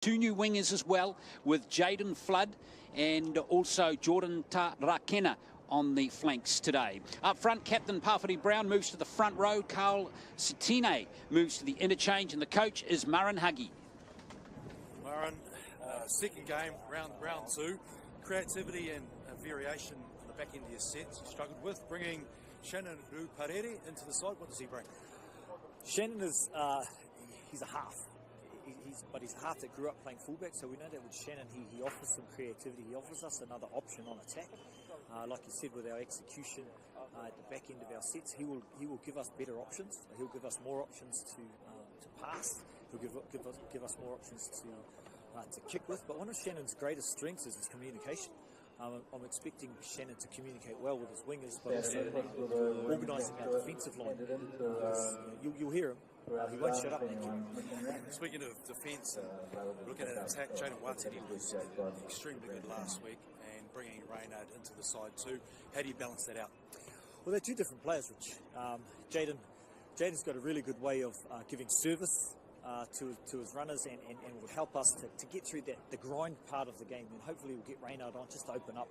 Two new wingers as well, with Jaden Flood and also Jordan Tarakena on the flanks today. Up front, Captain Pawhiri Brown moves to the front row. Carl Sitine moves to the interchange, and the coach is Marin Hagi. Marin, second game, round two. Creativity and variation on the back end of your sets you struggled with. Bringing Shannon Parere into the side, what does he bring? Shannon is, he's a half. But he's a half that grew up playing fullback, so we know that with Shannon he offers some creativity. He offers us another option on attack. Like you said, with our execution at the back end of our sets, he will give us better options. He'll give us more options to pass. He'll give us more options to kick with. But one of Shannon's greatest strengths is his communication. I'm expecting Shannon to communicate well with his wingers, but also organising our defensive line. You'll hear him. He won't shut up. Speaking of defence and looking at attack, Jaden Watiti was extremely good last week, and bringing Reynard into the side too. How do you balance that out? Well, they're two different players, Rich. Jaden's got a really good way of giving service to his runners and will help us to get through the grind part of the game. And hopefully we'll get Reynard on just to open up,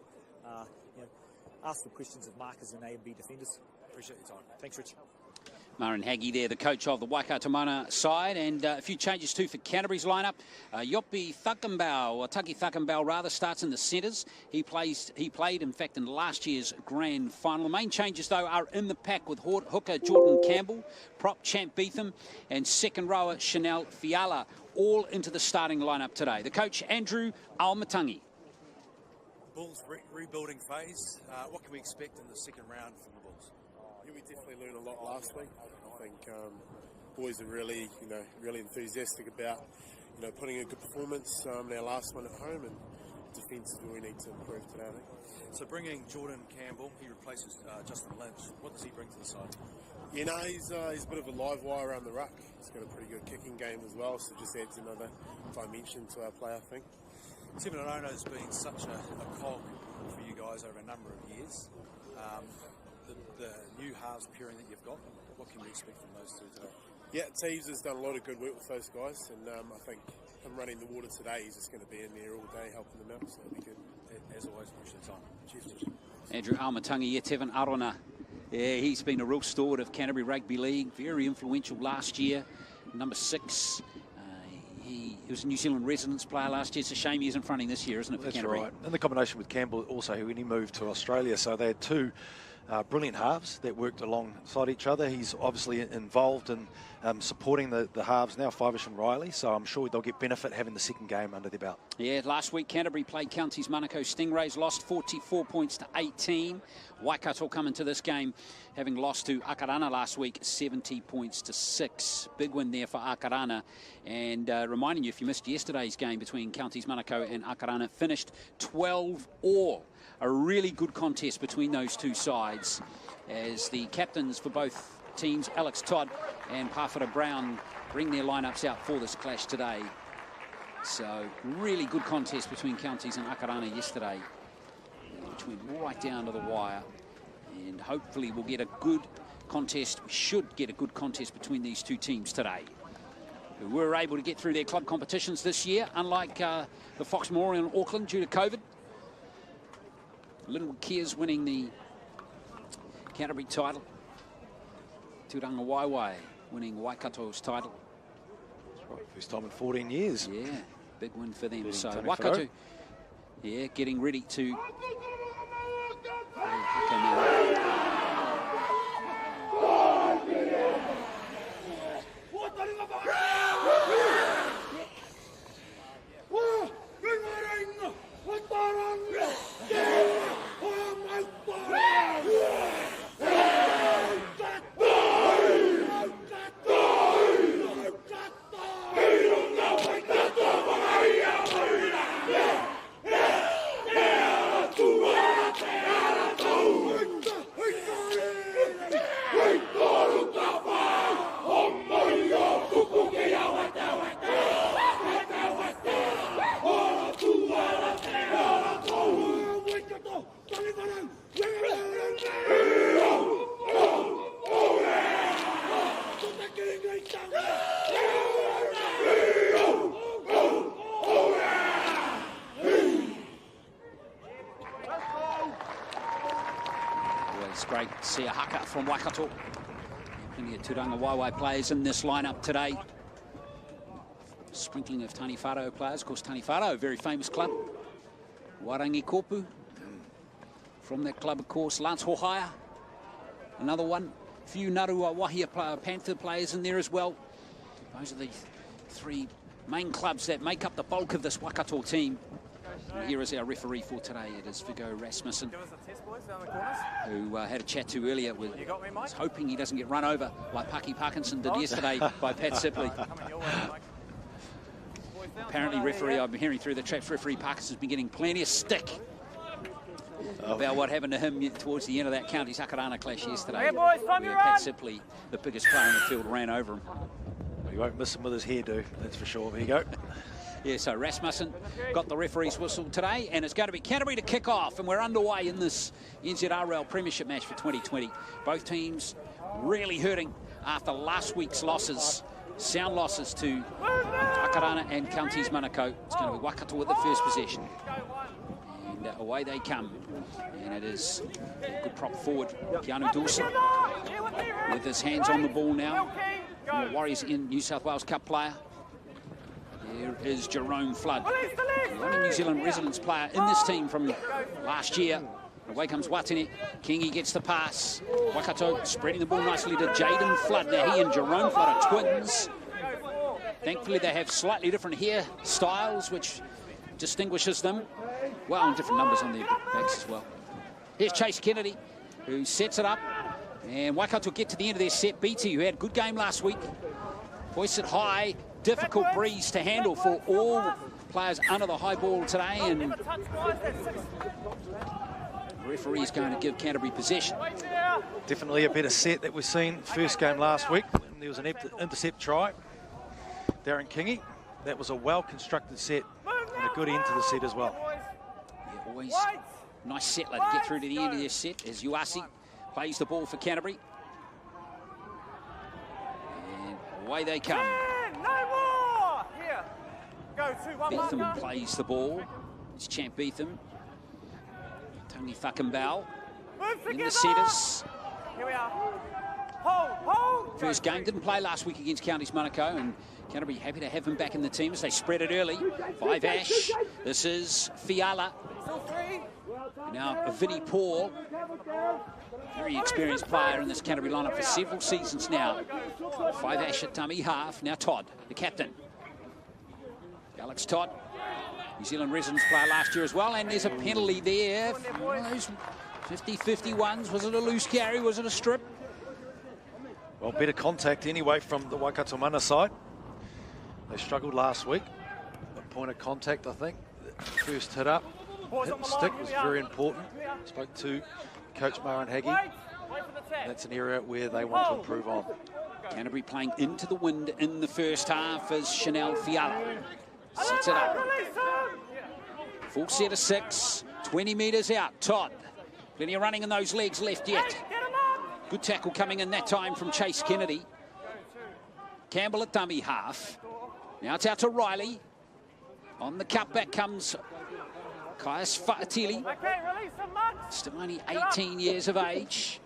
ask for questions of markers and A and B defenders. Appreciate your time. Thanks, Rich. Marin Hagi there, the coach of the Waikato Mana side, and a few changes too for Canterbury's lineup. Yopi Thakambau, or Taki Thakambau rather, starts in the centres. He played, in fact, in last year's grand final. The main changes, though, are in the pack with hooker Jordan Campbell, prop Champ Beetham, and second rower Chanel Fiala, all into the starting lineup today. The coach, Andrew Almatangi. Bulls rebuilding phase. What can we expect in the second round from the Bulls? Yeah, we definitely learned a lot last week. I think boys are really enthusiastic about, putting a good performance. Our last one at home, and defence is where we need to improve today, I think. So bringing Jordan Campbell, he replaces Justin Lynch. What does he bring to the side? He's a bit of a live wire around the ruck. He's got a pretty good kicking game as well, so just adds another dimension to our play, I think. Tim Anono has been such a cog for you guys over a number of years. The new halves pairing that you've got, what can we expect from those two today? Yeah, Teves has done a lot of good work with those guys, and I think him running the water today, he's just going to be in there all day helping them out, so it'll be good. As always, appreciate your time. Cheers. Andrew Almatangi, Tevan Arona. Yeah, he's been a real steward of Canterbury Rugby League, very influential last year, number 6. He was a New Zealand residence player last year. It's a shame he isn't fronting this year, isn't it, for Canterbury? That's right. And the combination with Campbell also, when he moved to Australia, so they had two brilliant halves that worked alongside each other. He's obviously involved in supporting the halves now, Fivish and Riley, so I'm sure they'll get benefit having the second game under their belt. Yeah, last week Canterbury played Counties Manukau Stingrays, lost 44 points to 18. Waikato come into this game having lost to Akarana last week, 70 points to 6. Big win there for Akarana. And reminding you, if you missed yesterday's game between Counties Manukau and Akarana, finished 12-all. A really good contest between those two sides, as the captains for both teams, Alex Todd and Pawhiri Brown, bring their lineups out for this clash today. So really good contest between Counties and Akarana yesterday, which went right down to the wire. And hopefully we'll get a good contest. We should get a good contest between these two teams today, who were able to get through their club competitions this year, unlike the Fox Memorial in Auckland due to COVID. Linwood Kears winning the Canterbury title. Turanga Waiwai winning Waikato's title. That's right, first time in 14 years. Yeah, big win for them. So Waikato, yeah, getting ready to... It's great to see a haka from Waikato. Plenty of Turanga Waiwai players in this lineup today. Sprinkling of Tani Wharo players. Of course, Tani Wharo, a very famous club. Warangi Kopu. From that club, of course, Lance Hohaia. Another one. A few Narua Wahia Panther players in there as well. Those are the three main clubs that make up the bulk of this Waikato team. And here is our referee for today. It is Viggo Rasmussen, who had a chat to earlier. Was hoping he doesn't get run over like Paki Parkinson did yesterday by Pat Sipley. Apparently, referee, I'm hearing through the traps, referee Parkinson's been getting plenty of stick about what happened to him towards the end of that Counties Akarana clash yesterday. Where Pat Sipley, the biggest player in the field, ran over him. You won't miss him with his hairdo, that's for sure. There you go. Yeah, so Rasmussen got the referee's whistle today, and it's going to be Canterbury to kick off, and we're underway in this NZRL Premiership match for 2020. Both teams really hurting after last week's losses, sound losses to Akarana and Counties Manukau. It's going to be Waikato with the first possession. And away they come. And it is a good prop forward, Keanu Dawson, with his hands on the ball now. Warriors in New South Wales Cup player. There is Jerome Flood, the only New Zealand residence player in this team from last year. Away comes Watene. Kingi gets the pass. Waikato spreading the ball nicely to Jaden Flood. Now he and Jerome Flood are twins. Thankfully they have slightly different hairstyles, which distinguishes them. Well, and different numbers on their backs as well. Here's Chase Kennedy, who sets it up. And Waikato get to the end of their set. BT, who had a good game last week, hoists it high. Difficult breeze to handle for all players under the high ball today, and the referee is going to give Canterbury possession. Definitely a better set that we've seen first game last week. There was an intercept try. Darren Kingi. That was a well-constructed set and a good end to the set as well. Yeah, always nice settler to get through to the end of their set as Uasi plays the ball for Canterbury. And away they come. Beetham plays the ball. It's Champ Beetham. Tony Whakambau in the setters. Here we are. First game, didn't play last week against Counties Manukau, and Canterbury happy to have him back in the team as they spread it early. 5 Ash. This is Fiala. Now Vinnie Paul, very experienced player in this Canterbury lineup for several seasons now. 5 Ash at dummy half. Now Todd, the captain. Alex Todd, New Zealand residence player last year as well, and there's a penalty there. Those 50-51s. Was it a loose carry? Was it a strip? Well, better contact anyway from the Waikato Mana side. They struggled last week. A point of contact, I think. First hit up, hit the stick was very important. Spoke to Coach Maran Haggie. That's an area where they want to improve on. Canterbury playing into the wind in the first half as Chanel Fiala sets it up. Full set of 6, 20 metres out. Todd, plenty of running in those legs left yet. Good tackle coming in that time from Chase Kennedy. Campbell at dummy half. Now it's out to Riley. On the cutback comes Kaius Fa'atili. Still only 18 years of age.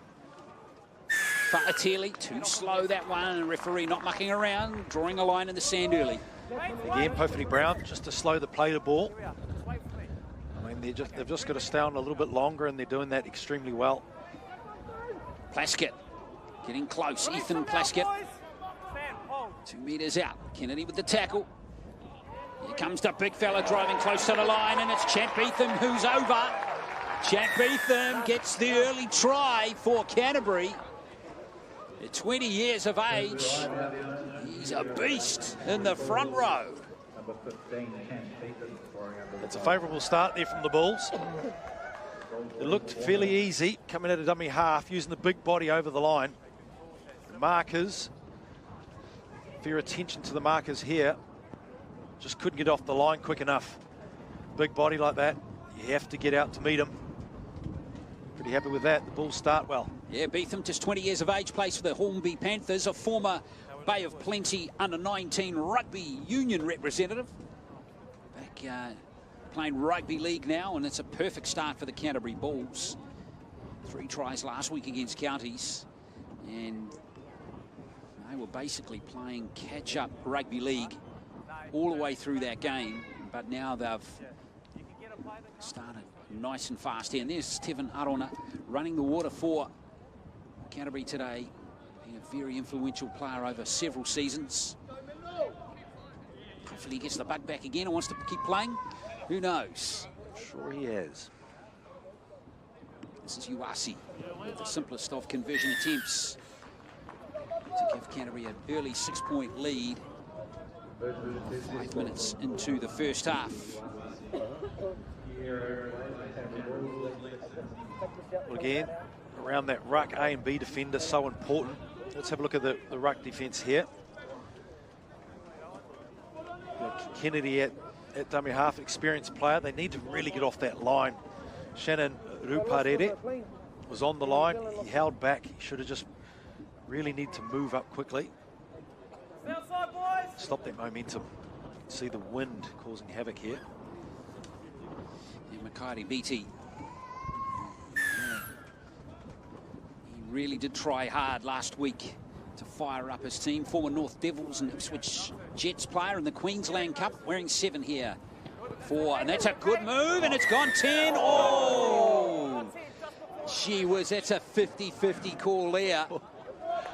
Fa'atili, too slow that one, and the referee not mucking around, drawing a line in the sand early. Again, Pofini Brown, just to slow the play to ball. I mean, they've just got to stay on a little bit longer, and they're doing that extremely well. Plaskett getting close. Ethan Plaskett. 2 metres out. Kennedy with the tackle. Here comes the big fella driving close to the line, and it's Champ Beetham who's over. Champ Beetham gets the early try for Canterbury. At 20 years of age, he's a beast in the front row. It's a favourable start there from the Bulls. It looked fairly easy, coming at a dummy half, using the big body over the line. The markers, fair attention to the markers here, just couldn't get off the line quick enough. Big body like that, you have to get out to meet him. Pretty happy with that. The Bulls start well. Yeah, Beetham, just 20 years of age, plays for the Hornby Panthers, a former Bay of Plenty under-19 rugby union representative. Back playing rugby league now, and it's a perfect start for the Canterbury Bulls. 3 tries last week against Counties, and they were basically playing catch-up rugby league all the way through that game, but now they've started nice and fast here. And there's Steven Arona running the water for Canterbury today, being a very influential player over several seasons. Hopefully he gets the bug back again and wants to keep playing. Who knows? Sure he is. This is Uasi with the simplest of conversion attempts to give Canterbury an early 6-point lead 5 minutes into the first half. Well, again, around that ruck A and B defender, so important. Let's have a look at the ruck defence here. Kennedy at dummy half, experienced player. They need to really get off that line. Shannon Ruparere was on the line. He held back. He should have just really need to move up quickly. Stop that momentum. See the wind causing havoc here. And Makari Beatty. He really did try hard last week to fire up his team. Former North Devils and Ipswich Jets player in the Queensland Cup, wearing 7 here. 4, and that's a good move, and it's gone 10. Oh! Gee whiz, that's a 50-50 call there.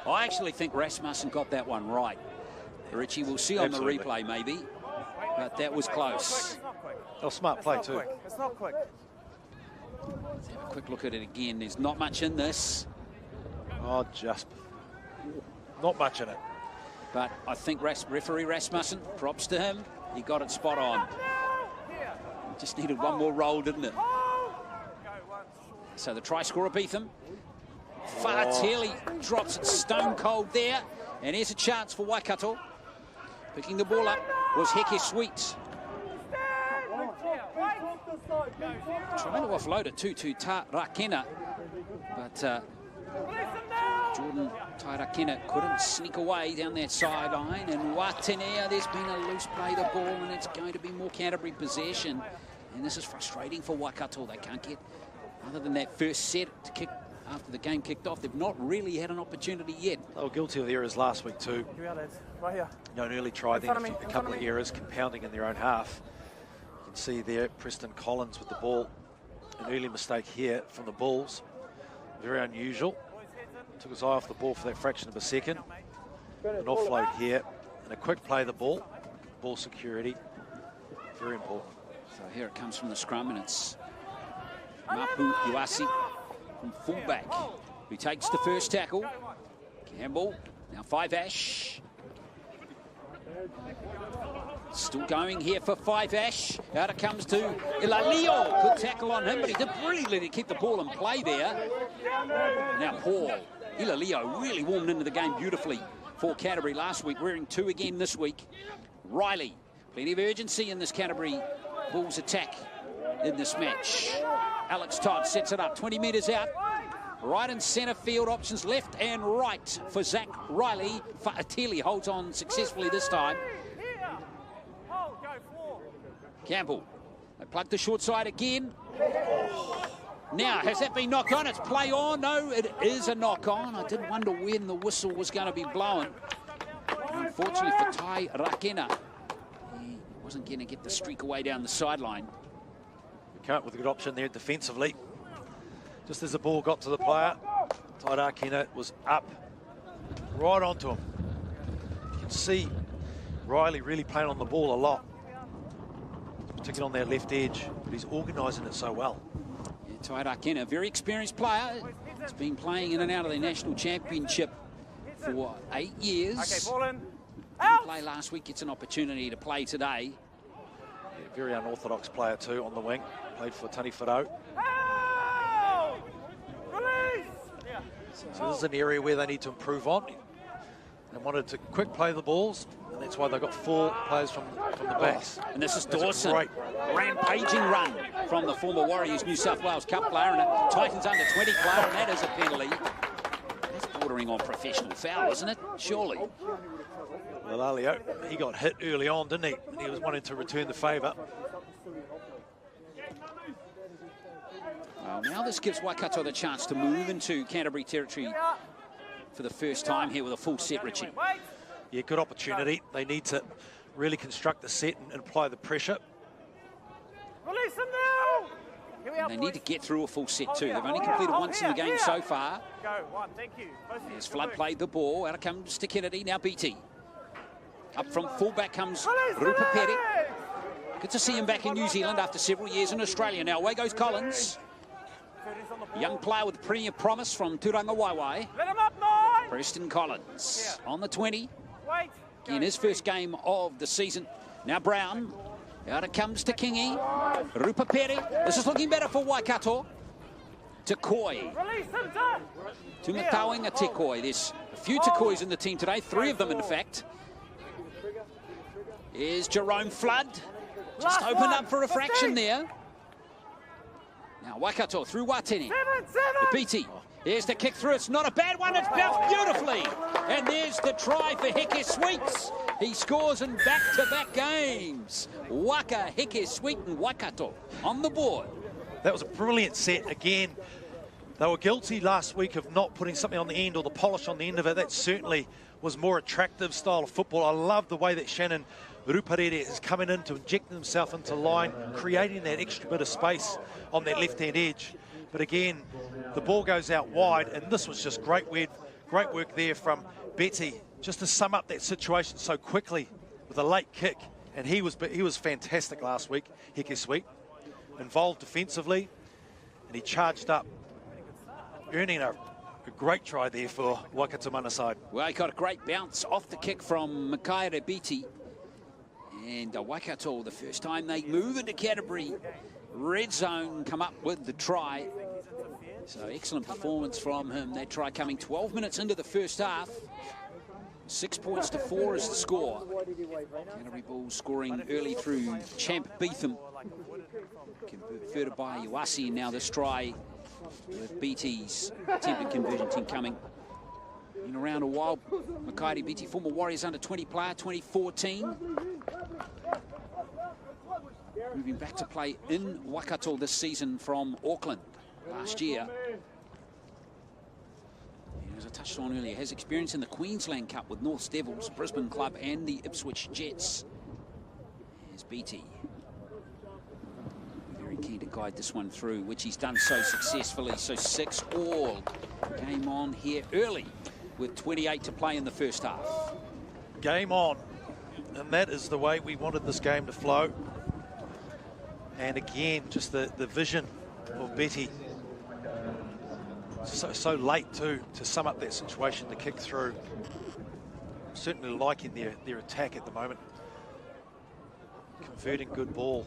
I actually think Rasmussen got that one right. Richie, we'll see on the replay maybe, but that was close. Oh, smart play too. It's not quick. Let's have a quick look at it again. There's not much in this. Oh, just not much in it. But I think referee Rasmussen, props to him. He got it spot on. Just needed one more roll, didn't it? So the try scorer Beetham. Fartelli drops it stone cold there. And here's a chance for Waikato. Picking the ball up was Heke Sweet. Trying to offload it to Rakena. But Jordan Tairakena couldn't sneak away down that sideline. And Watenea, there's been a loose play the ball, and it's going to be more Canterbury possession. And this is frustrating for Waikato. They can't get, other than that first set to kick after the game kicked off, they've not really had an opportunity yet. They were guilty of the errors last week too. Right here. An early try, then a couple of errors compounding in their own half. You can see there Preston Collins with the ball. An early mistake here from the Bulls. Very unusual. Took his eye off the ball for that fraction of a second. An offload here and a quick play of the ball. Ball security, very important. So here it comes from the scrum, and it's Mapu Uasi from fullback, who takes the first tackle. Campbell, now 5-Ash. Still going here for 5-Ash. Out it comes to Ilalio. Good tackle on him, but he did brilliantly keep the ball in play there. Now Paul. Ilalio really warmed into the game beautifully for Canterbury last week, wearing 2 again this week. Riley, plenty of urgency in this Canterbury Bulls attack in this match. Alex Todd sets it up 20 metres out. Right in centre field, options left and right for Zach Riley. Fa'atili holds on successfully this time. Campbell, they plug the short side again. Now, has that been knocked on? It's play on. No, it is a knock on. I did wonder when the whistle was going to be blown. Unfortunately for Tai Rakena, he wasn't going to get the streak away down the sideline. Can't with a good option there defensively. Just as the ball got to the player, Tai Rakena was up right onto him. You can see Riley really playing on the ball a lot, particularly on their left edge, but he's organising it so well. Yeah, Tai Rakena, a very experienced player. He's been playing in and out of the national championship for 8 years. Okay, ball in. Didn't play last week, gets an opportunity to play today. Yeah, very unorthodox player too on the wing. Played for Tani Wharau. So this is an area where they need to improve on. They wanted to quick play the balls, and that's why they got 4 players from the backs. And this is Dawson. Rampaging run from the former Warriors New South Wales Cup player and a Titans under 20 player, and that is a penalty. That's bordering on professional foul, isn't it? Surely. Well, Alio, he got hit early on, didn't he? And he was wanting to return the favour. Well, now this gives Waikato the chance to move into Canterbury territory for the first time here with a full set, Richie. Yeah, good opportunity. They need to really construct the set and apply the pressure. Release them now! Here we are, They need to get through a full set too. They've only completed once in the game so far. Go, one, thank you. As Flood played the ball, out comes to Kennedy, now BT. Up from fullback comes Rupa Peri. Good to see him back in New Zealand after several years in Australia now. Away goes Collins. Young player with plenty of promise from Turanga Waiwai. Let him up, 9! Preston Collins on the 20. Wait. In his first game of the season. Now Brown. Out it comes to Kingy. Rupa Peri. This is looking better for Waikato. To Koi. Release them, done! To Matauinga Tekoi. There's a few Tekois in the team today. 3 of them, in fact. Here's Jerome Flood. Just opened up for a fraction there. Now Waikato through Watene. 7! The BT. Here's the kick through. It's not a bad one. It's bounced beautifully. And there's the try for Heke Sweets. He scores in back-to-back games. Waka Heke Sweet and Waikato on the board. That was a brilliant set again. They were guilty last week of not putting something on the end or the polish on the end of it. That certainly was more attractive style of football. I love the way that Shannon Ruparere is coming in to inject himself into line, creating that extra bit of space on that left-hand edge. But again, the ball goes out wide, and this was just great work there from Betty, just to sum up that situation so quickly with a late kick. And he was fantastic last week, Heke Sweet, involved defensively, and he charged up, earning a great try there for Waikato mana side. Well, he got a great bounce off the kick from Makaere Biti. And Waikato, the first time they move into Canterbury red zone, come up with the try. So excellent performance from him. That try coming 12 minutes into the first half. 6 points to 4 is the score. Canterbury Bulls scoring early through Champ Beetham. Converted by Iwasi. Now this try with BT's attempted conversion team coming. Been around a while. Makaere BT, former Warriors under-20 player, 2014. Moving back to play in Waikato this season from Auckland last year. As I touched on earlier, has experience in the Queensland Cup with Norths Devils, Brisbane Club and the Ipswich Jets. Here's BT. Very keen to guide this one through, which he's done so successfully. So 6-all. Game on here early with 28 to play in the first half. Game on. And that is the way we wanted this game to flow. And again, just the vision of Betty. So late too, to sum up that situation, to kick through. Certainly liking their attack at the moment. Converting good ball.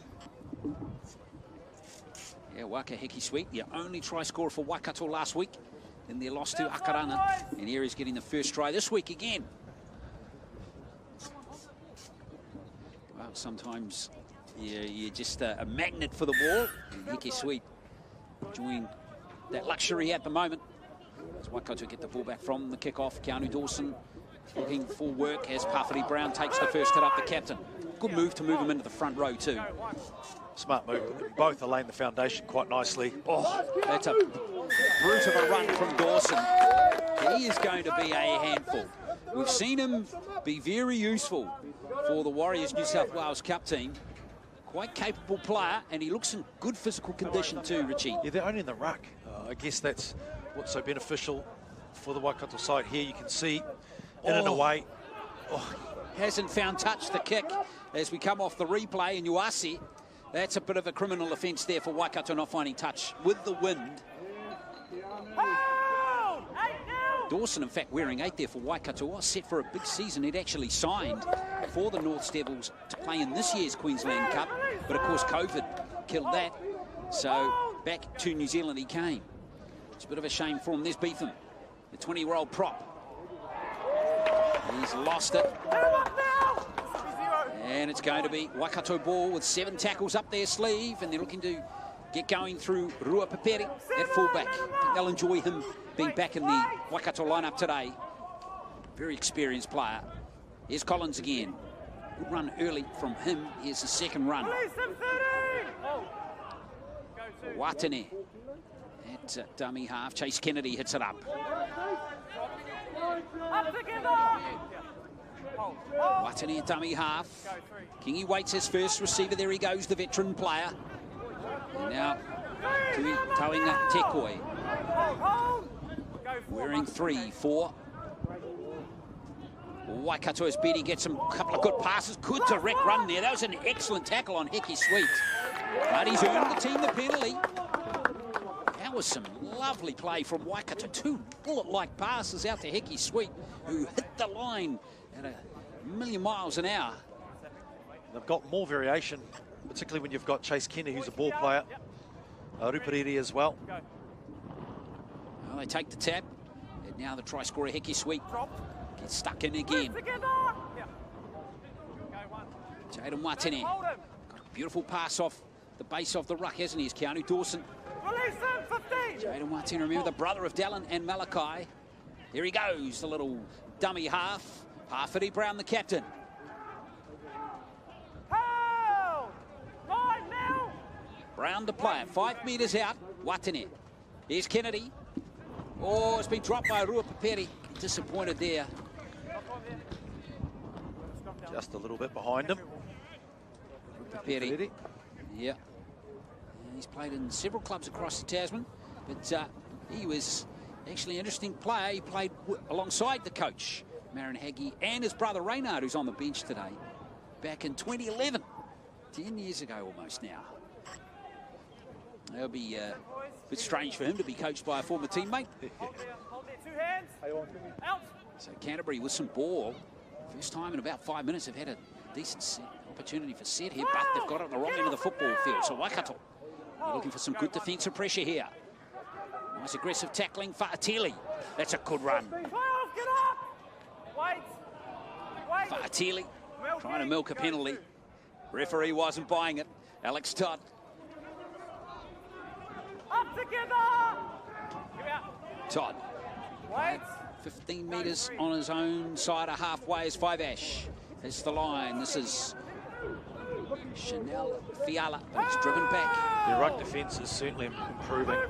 Yeah, Waka Heke Sweet, the only try scorer for Waikato last week in their loss to Akarana. And here he's getting the first try this week again. Well, sometimes you're just a magnet for the ball. And Heke Sweet enjoying that luxury at the moment. As Waikato get the ball back from the kickoff, Keanu Dawson looking for work as Pawhiri Brown takes the first hit up the captain. Good move to move him into the front row too. Smart move. Both are laying the foundation quite nicely. Oh, that's a brute of a run from Dawson. He is going to be a handful. We've seen him be very useful for the Warriors New South Wales Cup team. Quite capable player, and he looks in good physical condition too, Richie. Yeah, they're only in the ruck. I guess that's what's so beneficial for the Waikato side here. You can see in and away. Oh. Hasn't found touch, the kick, as we come off the replay, and Iwasi. That's a bit of a criminal offence there for Waikato, not finding touch with the wind. Dawson, in fact, wearing 8 there for Waikato, was set for a big season. He'd actually signed for the Norths Devils to play in this year's Queensland Cup, but of course COVID killed that. So back to New Zealand he came. It's a bit of a shame for him. There's Beetham, the 20-year-old prop. He's lost it. And it's going to be Waikato ball with 7 tackles up their sleeve, and they're looking to get going through Rua Paperi at fullback. I think they'll enjoy him being back in the Waikato lineup today. Very experienced player. Here's Collins again. Good run early from him. Here's the second run. Watene at dummy half. Chase Kennedy hits it up. Watene at dummy half. Kingy waits his first receiver. There he goes, the veteran player. And now Tauinga Tekoi. Wearing 3 for Waikato as Betty gets a couple of good passes. Good direct run there. That was an excellent tackle on Hickey Sweet. But he's earned the team the penalty. That was some lovely play from Waikato. 2 bullet-like passes out to Hickey Sweet, who hit the line at 1,000,000 miles an hour. They've got more variation, particularly when you've got Chase Kennedy, who's a ball player. Rupariri as well. Well, they take the tap. And now the try scorer, Hickey Sweet, gets stuck in again. Jaden Watene got a beautiful pass off the base of the ruck, hasn't he? Is Keanu Dawson. Jaden Watene, remember, the brother of Dallin and Malachi. Here he goes, the little dummy half. Hafidi Brown, the captain. Brown to play it, 5 metres out. Watene. Here's Kennedy. Oh, it's been dropped by Ruapaperi. Disappointed there. Just a little bit behind him. Ruapaperi. Yeah. He's played in several clubs across the Tasman, but he was actually an interesting player. He played alongside the coach, Marin Haggie, and his brother Reynard, who's on the bench today, back in 2011. 10 years ago almost now. It'll be a bit strange for him to be coached by a former teammate. So Canterbury with some ball. First time in about 5 minutes they've had a decent opportunity for set here, but they've got it at the wrong end of the football field. So Waikato, they're looking for some good defensive pressure here. Nice aggressive tackling for Atili. That's a good run. For Atili, trying to milk a penalty. Referee wasn't buying it. Alex Todd. Todd. 15 metres on his own side of halfway is 5-ash. That's the line. This is Chanel Fiala, but he's driven back. Their ruck defence is certainly improving.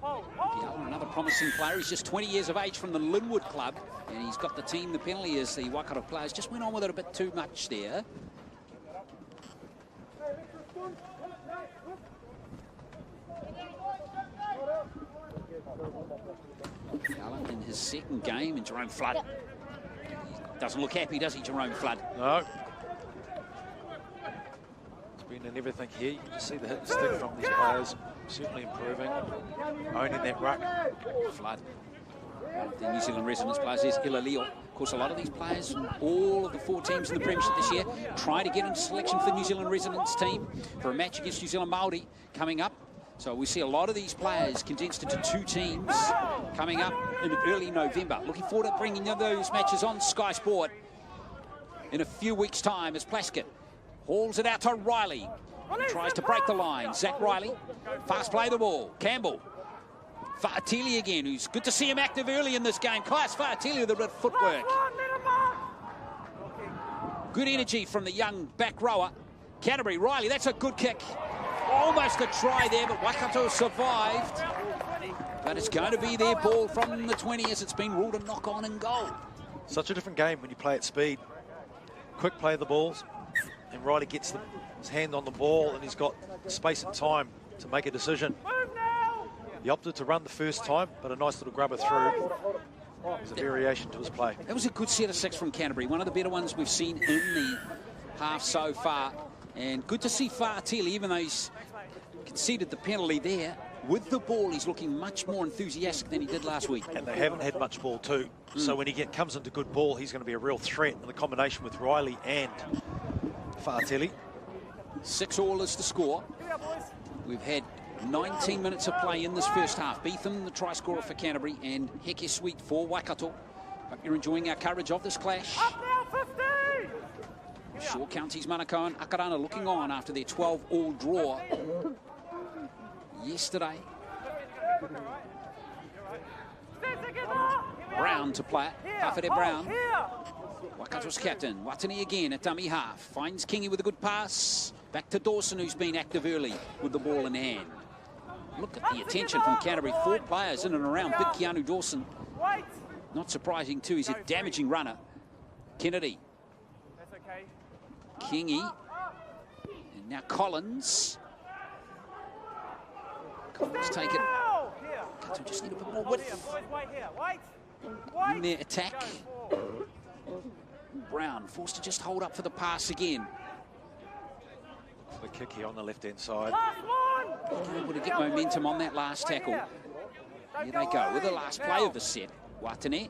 Fiala, another promising player. He's just 20 years of age from the Linwood club, and he's got the team. The penalty is the Waikato players just went on with it a bit too much there. Fiala in his second game, and Jerome Flood. He doesn't look happy, does he, Jerome Flood? No. It's been in everything here. You can just see the hit and stick from these players. Certainly improving. Owning that ruck. Flood. One of the New Zealand residents players is Ilalio. Of course, a lot of these players from all of the 4 teams in the Premiership this year try to get into selection for the New Zealand residents team for a match against New Zealand Māori coming up. So we see a lot of these players condensed into 2 teams coming up in early November. Looking forward to bringing those matches on Sky Sport in a few weeks' time as Plaskett hauls it out to Riley. He tries to break the line. Zach Riley, fast play the ball. Campbell, Fa'atili again, who's good to see him active early in this game. Class Fa'atili with a bit of footwork. Good energy from the young back rower. Canterbury, Riley, that's a good kick. Almost a try there, but Waikato survived. But it's going to be their ball from the 20 as it's been ruled a knock-on and goal. Such a different game when you play at speed. Quick play of the balls, and Riley gets his hand on the ball, and he's got space and time to make a decision. He opted to run the first time, but a nice little grubber through. There's a variation to his play. That was a good set of 6 from Canterbury. One of the better ones we've seen in the half so far. And good to see Fa'atili, even though he's conceded the penalty there. With the ball, he's looking much more enthusiastic than he did last week. And they haven't had much ball too. So when he comes into good ball, he's going to be a real threat in the combination with Riley and Fa'atili. 6-all is the score. We've had 19 minutes of play in this first half. Beetham, the try scorer for Canterbury, and Heke Sweet for Waikato. Hope you're enjoying our coverage of this clash. Shaw Counties, Manukau and Akarana looking on after their 12-all draw yesterday. Brown to play it. Hafide Brown. Waikato's captain, Watani again at dummy half. Finds Kingy with a good pass. Back to Dawson, who's been active early with the ball in hand. Look at the attention from Canterbury. 4 players in and around Big Keanu Dawson. Not surprising too, he's a damaging runner. Kennedy. Kingy. And now Collins. Collins take it. Waikato just need a bit more width in their attack. Brown forced to just hold up for the pass again. The kick here on the left-hand side. Able to get momentum on that last tackle. Here they go with the last play of the set. Watane.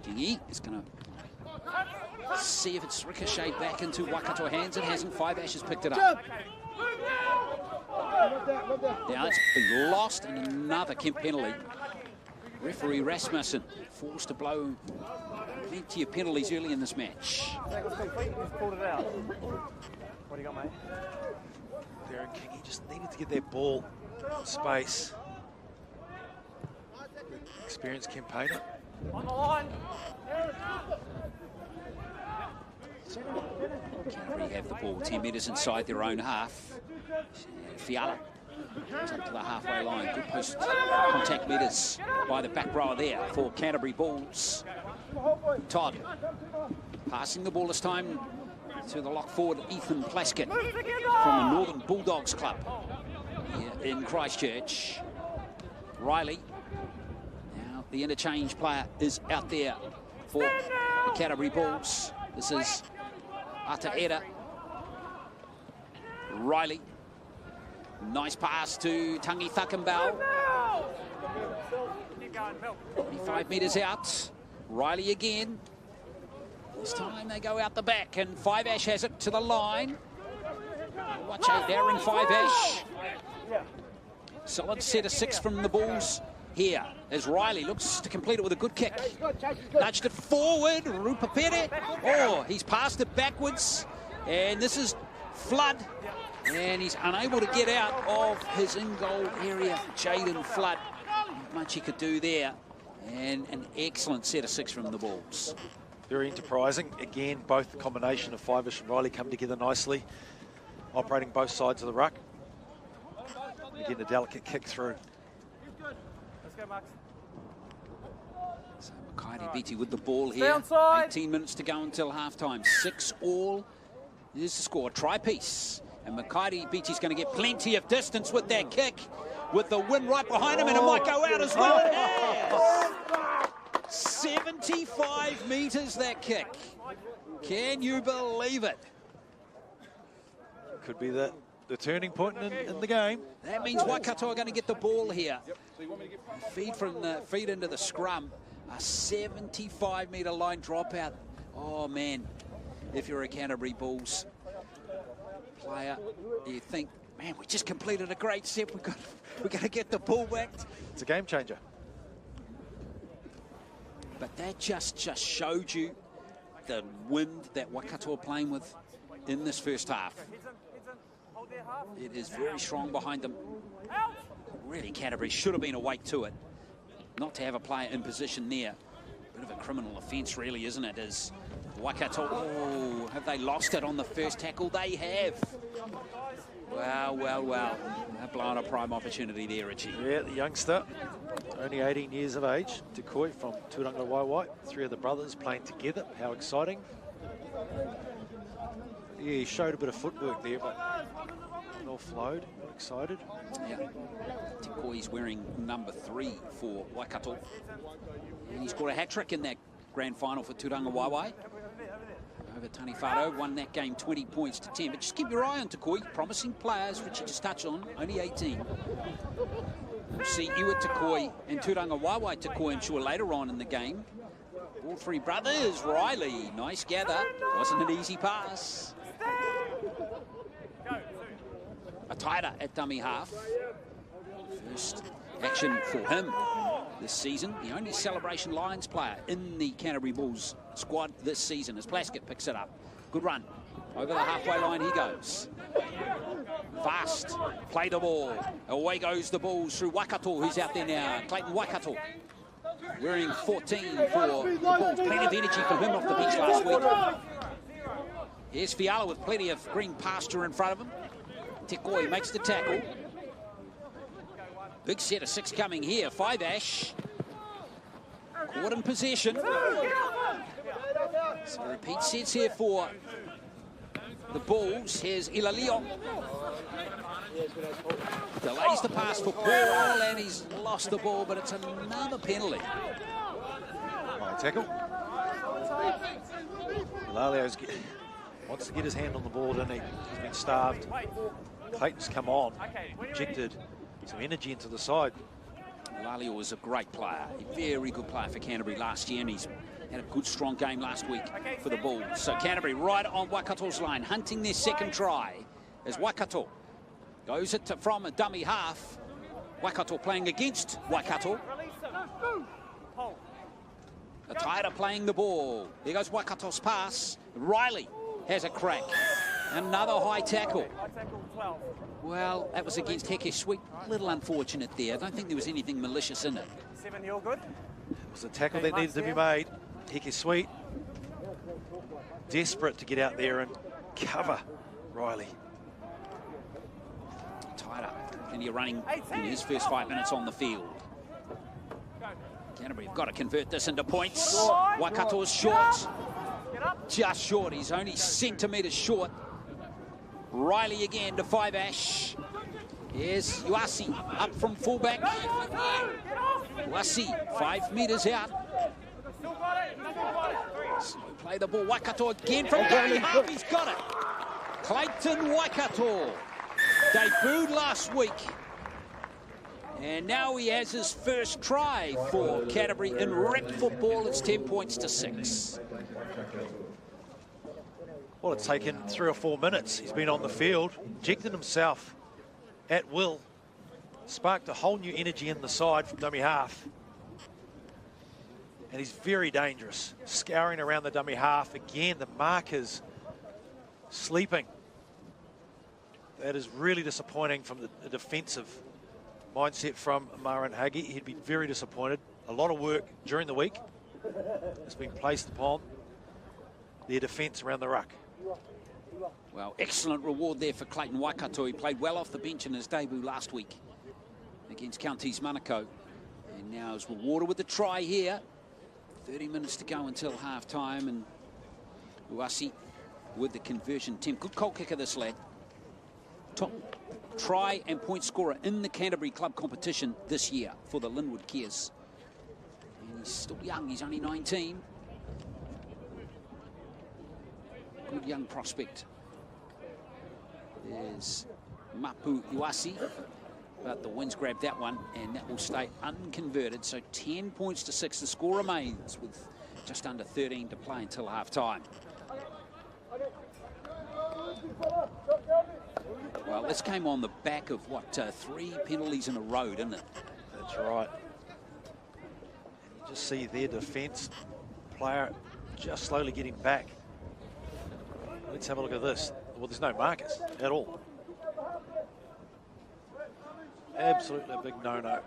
Kingy is going to see if it's ricocheted back into Waikato hands. It hasn't. 5 Ash has picked it up. Now it's been lost, and another Kemp penalty. Referee Rasmussen forced to blow plenty of penalties early in this match. Pulled it out. What do you got, mate? Darren Kingy just needed to get that ball in space. Good experienced campaigner. On the line. Canterbury have the ball 10 metres inside their own half. Fiala comes up to the halfway line. Good post contact metres by the back rower there for Canterbury Bulls. Todd passing the ball this time to the lock forward Ethan Plaskett from the Northern Bulldogs Club here in Christchurch. Riley. Now the interchange player is out there for the Canterbury Bulls. This is Ataera. Riley. Nice pass to Tangi Thakambau. 25 metres out. Riley again. This time they go out the back, and 5 Ash has it to the line. Watch out, Darren 5 Ash. Solid set of 6 from the Bulls here as Riley looks to complete it with a good kick. Nudged it forward, Rupa Pere. Oh, he's passed it backwards, and this is Flood. And he's unable to get out of his in-goal area. Jaden Flood, not much he could do there. And an excellent set of 6 from the Bulls. Very enterprising. Again, both the combination of 5 Ash and Riley come together nicely, operating both sides of the ruck. Again, a delicate kick through. Let's go, Max. So Makaiti Beatty with the ball here. 18 minutes to go until halftime. 6-all is the score. Try piece. And Makaiti Beatty's going to get plenty of distance with that kick, with the wind right behind him, and it might go out as well. It has. 75 metres, that kick. Can you believe it? Could be the turning point in the game. That means Waikato are going to get the ball here. Feed into the scrum. A 75-metre line dropout. Oh, man. If you're a Canterbury Bulls player, you think, man, we just completed a great set. We're going to get the ball back. It's a game changer. But that just showed you the wind that Waikato are playing with in this first half. It is very strong behind them. Really, Canterbury should have been awake to it. Not to have a player in position there. Bit of a criminal offence, really, isn't it? As Waikato, oh, have they lost it on the first tackle? They have. Wow. They're blowing a prime opportunity there, Richie. Yeah, the youngster, only 18 years of age, Tukoi from Turanga Waiwai. 3 of the brothers playing together. How exciting. Yeah, he showed a bit of footwork there, but all flowed. Excited. Yeah. Tukoi's wearing number 3 for Waikato. And he scored a hat-trick in that grand final for Turanga Waiwai. Over Tani Whātau, won that game 20 points to 10. But just keep your eye on Tukoi. Promising players, which you just touched on, only 18. We'll see Iwa Tukoi and Turanga Waiwai Tukoi, I'm sure, later on in the game. All 3 brothers. Riley, nice gather. Wasn't an easy pass. Ataira at dummy half. First action for him this season. The only Celebration Lions player in the Canterbury Bulls squad this season as Plaskett picks it up. Good run. Over the halfway line he goes. Fast. Play the ball. Away goes the Bulls through Waikato, who's out there now. Clayton Waikato. wearing 14 for the Bulls. Plenty of energy from him off the bench last week. Here's Fiala with plenty of green pasture in front of him. Tekoi makes the tackle. Big set of 6 coming here. 5 Ash. Caught in possession. So repeat sets here for the Bulls. Here's Ilalio. Delays the pass for Paul, and he's lost the ball, but it's another penalty. High tackle. Lalio wants to get his hand on the ball, doesn't he? He's been starved. Clayton's come on, injected some energy into the side. Lalio was a great player, a very good player for Canterbury last year, and he's had a good, strong game last week for the Bulls. So Canterbury right on Waikato's line, hunting their second try as Waikato goes it from a dummy half. Waikato playing against Waikato. Ataira playing the ball. There goes Waikato's pass. Riley has a crack. Another high tackle. Well, that was against Heke Sweet. A little unfortunate there. I don't think there was anything malicious in it. 7, you're good. It was a tackle that needed to be made. Heke Sweet desperate to get out there and cover Riley. Tied up. Plenty of running in his first 5 minutes on the field. Canterbury have got to convert this into points. Waikato's short. Just short. He's only centimetres short. Riley again to 5 Ash. Here's Uasi up from fullback. Uasi 5 metres out. So play the ball. Waikato again from dummy half. He's got it. Clayton Waikato debuted last week. And now he has his first try for Canterbury in rep football. It's 10 points to 6. Well, it's taken 3 or 4 minutes. He's been on the field, injected himself at will, sparked a whole new energy in the side from dummy half. And he's very dangerous, scouring around the dummy half. Again, the markers sleeping. That is really disappointing from the defensive mindset from Maran Hagi. He'd be very disappointed. A lot of work during the week has been placed upon their defence around the ruck. Well, excellent reward there for Clayton Waikato. He played well off the bench in his debut last week against Counties Manukau. And now is rewarded with the try here. 30 minutes to go until half-time, and Uasi with the conversion. Tim, good goal kicker, this lad. Top try and point scorer in the Canterbury club competition this year for the Linwood Kiers. And he's still young, he's only 19. Good young prospect. There's Mapu Uasi, but the Winds grabbed that one, and that will stay unconverted. So 10 points to 6. The score remains with just under 13 to play until half-time. Well, this came on the back of, what, 3 penalties in a row, didn't it? That's right. And you just see their defence player just slowly getting back. Let's have a look at this. Well, there's no markers at all. Absolutely a big no-no.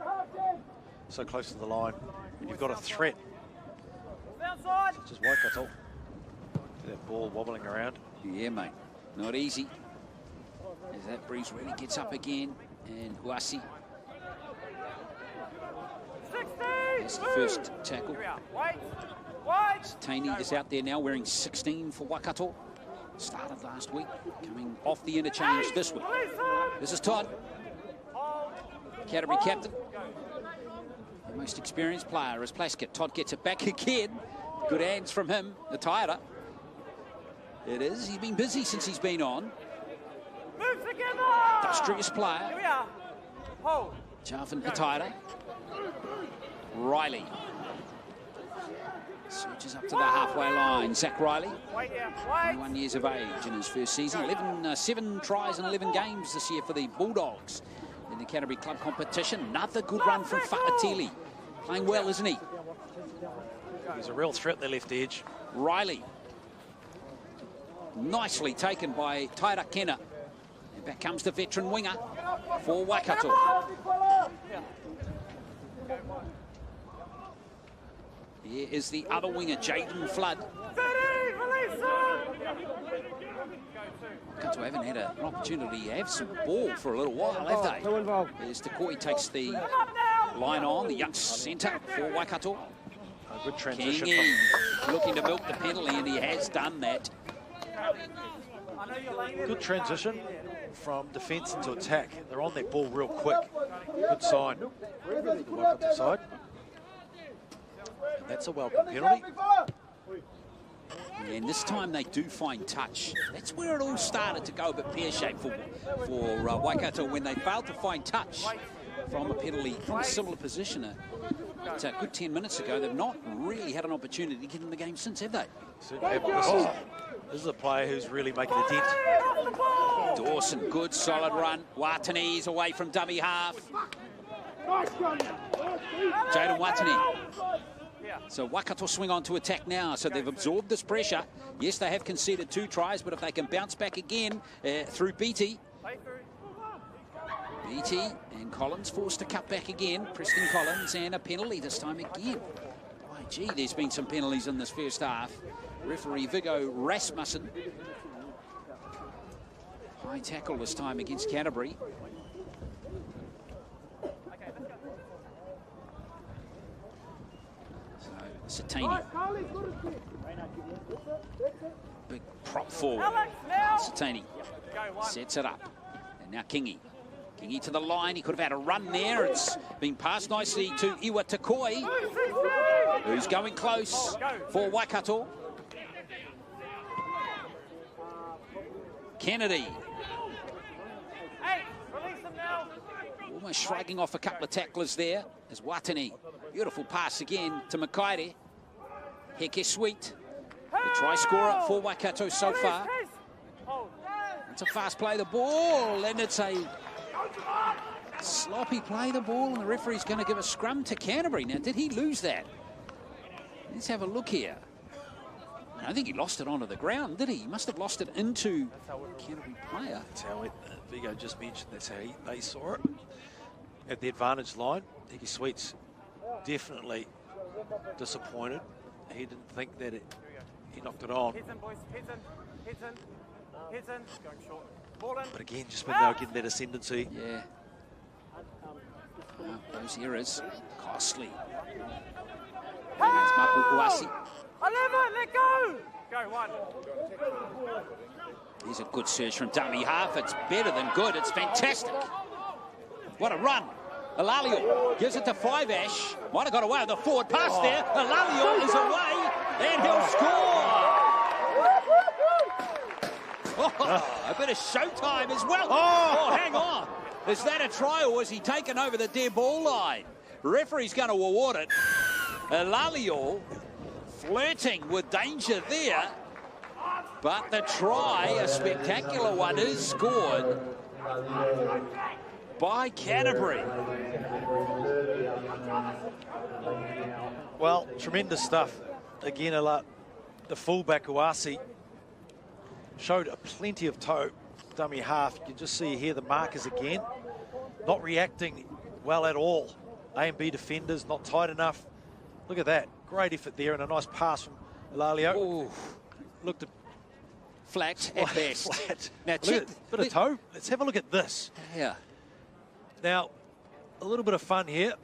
So close to the line. When you've got a threat such as Waikato. That ball wobbling around. Yeah, mate. Not easy. As that breeze really gets up again. And Uasi. That's the first tackle. Taney is out there now wearing 16 for Waikato. Started last week, coming off the interchange this week. This is Todd, Canterbury captain. The most experienced player is Plaskett. Todd gets it back again. Good hands from him, the Taira. It is. He's been busy since he's been on. Move together! Industrious player. Here we are. Hold. Jarvin Ataira. Riley. Surges up to the halfway line. Zach Riley, 21 years of age in his first season. 7 tries in 11 games this year for the Bulldogs in the Canterbury club competition. Another good run from Fa'atili. Playing well, isn't he? He's a real threat, the left edge. Riley. Nicely taken by Taira Kena. And back comes the veteran winger for Waikato. Here is the other winger, Jaden Flood. Waikato haven't had an opportunity to have some ball for a little while, have they? As Takoi takes the line on, the young centre for Waikato. A good transition. Kingi looking to milk the penalty, and he has done that. Good transition from defence into attack. They're on that ball real quick. Good sign. The Waikato side. And that's a welcome penalty. And this time they do find touch. That's where it all started to go a bit pear-shaped for Waikato when they failed to find touch from a penalty from a similar position. But a good 10 minutes ago, they've not really had an opportunity to get in the game since, have they? This is a player who's really making a dent. Dawson, good solid run. Watani's away from dummy half. Jaden Watani. So Waikato swing on to attack now. So they've absorbed this pressure. Yes, they have conceded 2 tries, but if they can bounce back again through Beatty. Beatty and Collins forced to cut back again. Preston Collins, and a penalty this time again. Oh, gee, there's been some penalties in this first half. Referee Viggo Rasmussen. High tackle this time against Canterbury. So, Satani. Big prop forward. Satani sets it up. And now Kingi. Kingi to the line. He could have had a run there. It's been passed nicely to Iwa Takoi, who's going close for Waikato. Kennedy. Almost shrugging off a couple of tacklers there as Watani. Beautiful pass again to Makaire. Heke Sweet, the try scorer for Waikato so far. It's a fast play, the ball, and it's a sloppy play, the ball, and the referee's going to give a scrum to Canterbury. Now, did he lose that? Let's have a look here. I don't think he lost it onto the ground, did he? He must have lost it into Canterbury player. That's how Vigo just mentioned. That's how they saw it. At the advantage line, Heke Sweet's definitely disappointed. He didn't think that he knocked it on. But again, just when they were getting that ascendancy. Yeah. Those errors, costly. There's Mapu Uasi. 11, let go! Go, 1. Here's a good search from dummy half. It's better than good. It's fantastic. What a run. Elalio gives it to Five-Ash. Might have got away with the forward pass there. Elalio is away, and he'll score. Oh, a bit of showtime as well. Oh, hang on. Is that a try, or was he taken over the dead ball line? Referee's going to award it. Elalio flirting with danger there, but the try, a spectacular one, is scored by Canterbury. Well, tremendous stuff. Again, the fullback Uasi showed plenty of toe, dummy half. You can just see here the markers again, not reacting well at all. A and B defenders not tight enough. Look at that. Great effort there and a nice pass from Elalio. Ooh. Looked at flat at best. Flat. Now, check. Bit of toe. Let's have a look at this. Yeah. Now, a little bit of fun here.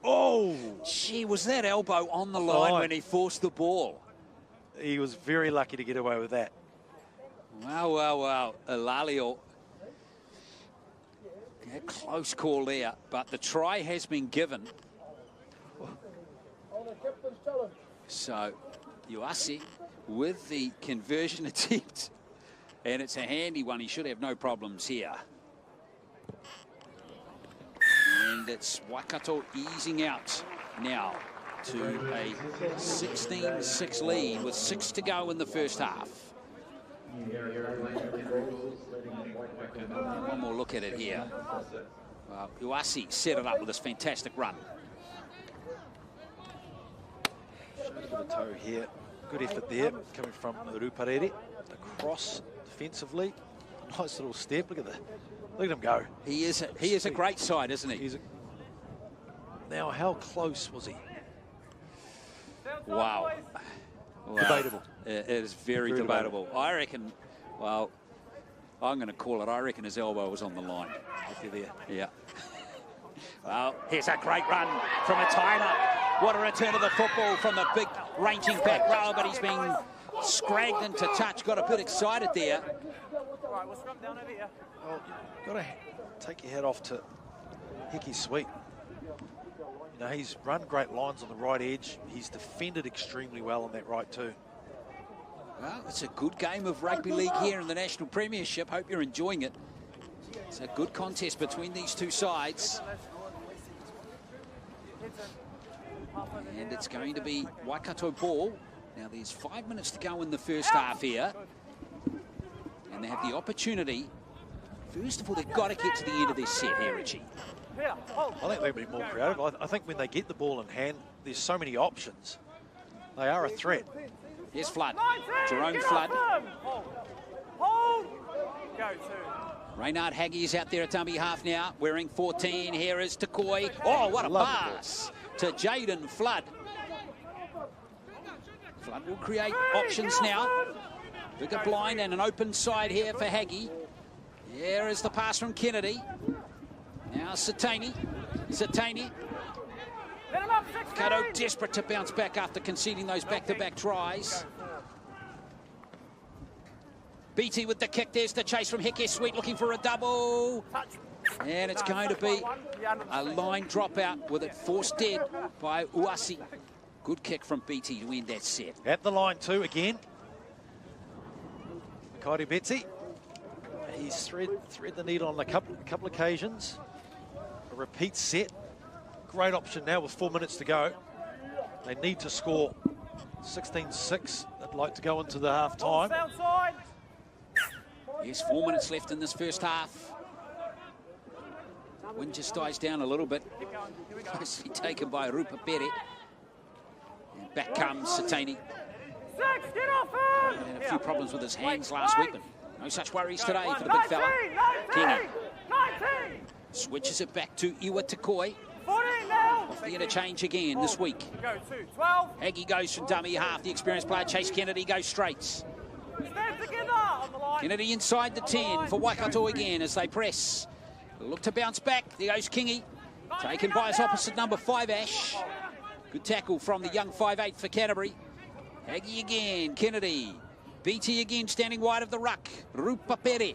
Oh! Gee, was that elbow on the line when he forced the ball? He was very lucky to get away with that. Wow, wow, wow. Elalio. Yeah, close call there, but the try has been given. So, Uasi with the conversion attempt, and it's a handy one. He should have no problems here. And it's Waikato easing out now to a 16-6 lead with 6 to go in the first half. One more look at it here. Uasi set it up with this fantastic run. Showed a bit of toe here. Good effort there coming from Ruparere across defensively. A nice little step. Look at him go. He is a great side, isn't he? Now, how close was he? Wow. Debatable. It is very debatable. I reckon, well, I'm going to call it. I reckon his elbow was on the line. If you're there. Yeah. Well, here's a great run from a timer. What a return of the football from the big ranging back row, but he's been scragged into touch. Got a bit excited there. All right, we'll scrum down over here. Well, you've got to take your hat off to Hickey Sweet. You know, he's run great lines on the right edge. He's defended extremely well on that right too. Well, it's a good game of rugby league here in the National Premiership. Hope you're enjoying it. It's a good contest between these two sides. And it's going to be Waikato ball. Now there's 5 minutes to go in the first half here. And they have the opportunity. First of all, they've got to get to the end of this set here, Richie. I think they'll be more creative. I think when they get the ball in hand, there's so many options. They are a threat. Here's Flood. Jerome Flood. Hold. Go to. Reynard Haggie is out there at dummy half now, wearing 14. Here is Takoi. Oh, what a pass to Jaden Flood. Flood will create options now. Bigger blind and an open side here for Haggie. Here is the pass from Kennedy. Now Satani. Waikato desperate to bounce back after conceding those back-to-back tries. Beattie with the kick. There's the chase from Hickey Sweet looking for a double. And it's going to be a line dropout with it forced dead by Uasi. Good kick from Beattie to win that set. At the line too again. Kairi Betsy. He's thread the needle on a couple occasions. A repeat set. Great option now with 4 minutes to go. They need to score 16-6. They'd like to go into the half time. Yes, 4 minutes left in this first half. Wind just dies down a little bit. Closely taken by Rupa Pere. And back comes Satani. Had a few problems with his hands last week, but no such worries today for the big fella. Kenny switches it back to Iwa Takoi. Off the interchange again this week. Haggie goes from dummy half. The experienced player Chase Kennedy goes straights. Kennedy inside the 10 for Waikato again as they press. Look to bounce back. There goes Kingy. Taken by his opposite number 5, Ash. Good tackle from the young 5'8" for Canterbury. Haggie again. Kennedy. Beattie again standing wide of the ruck. Rupa Pere.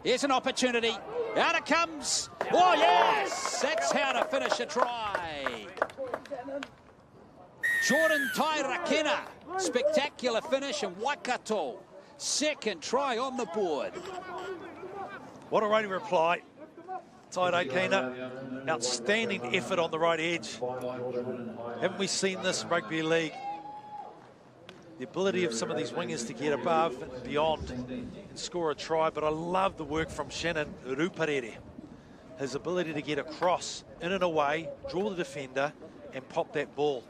Here's an opportunity. Out it comes. Oh, yes! That's how to finish a try. Jordan Tairakena. Spectacular finish, and Waikato. Second try on the board. What a ready reply. Tairakena. Outstanding effort on the right edge. Haven't we seen this in rugby league? The ability of some of these wingers to get above and beyond and score a try, but I love the work from Shannon Ruparere. His ability to get across, in and away, draw the defender and pop that ball.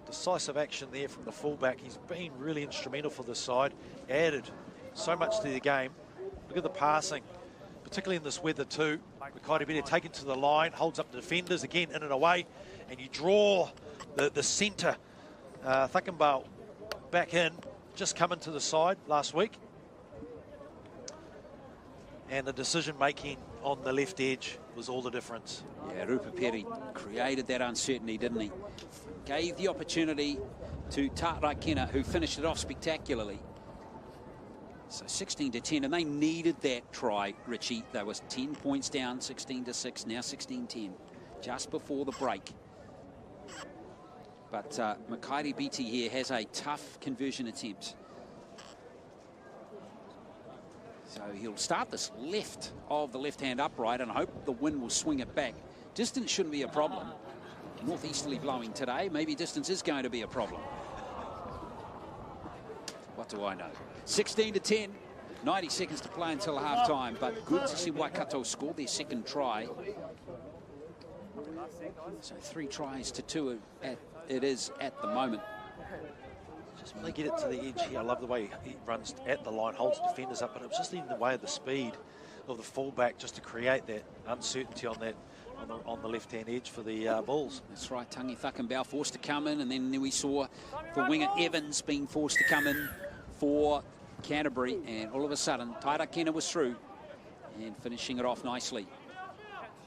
Decisive action there from the fullback. He's been really instrumental for this side, added so much to the game. Look at the passing, particularly in this weather too. Waikato better taken to the line, holds up the defenders again, in and away, and you draw the centre, Thakambao, back in, just coming to the side last week. And the decision-making on the left edge was all the difference. Yeah, Rupa Pere created that uncertainty, didn't he? Gave the opportunity to Tairakena, who finished it off spectacularly. So 16-10, and they needed that try, Richie. They was 10 points down, 16-6, now 16-10, just before the break. But Makairi Beattie here has a tough conversion attempt. So he'll start this left of the left-hand upright and hope the wind will swing it back. Distance shouldn't be a problem. Northeasterly blowing today. Maybe distance is going to be a problem. What do I know? 16-10. 90 seconds to play until half-time. But good to see Waikato score their second try. So 3 tries to 2 it is at the moment. Just when they get it to the edge here, I love the way he runs at the line, holds defenders up, but it was just in the way of the speed of the fullback just to create that uncertainty on that on the left-hand edge for the Bulls. That's right, Tangi Thakenbau forced to come in, and then we saw for winger Evans being forced to come in for Canterbury, and all of a sudden, Taira Kena was through and finishing it off nicely.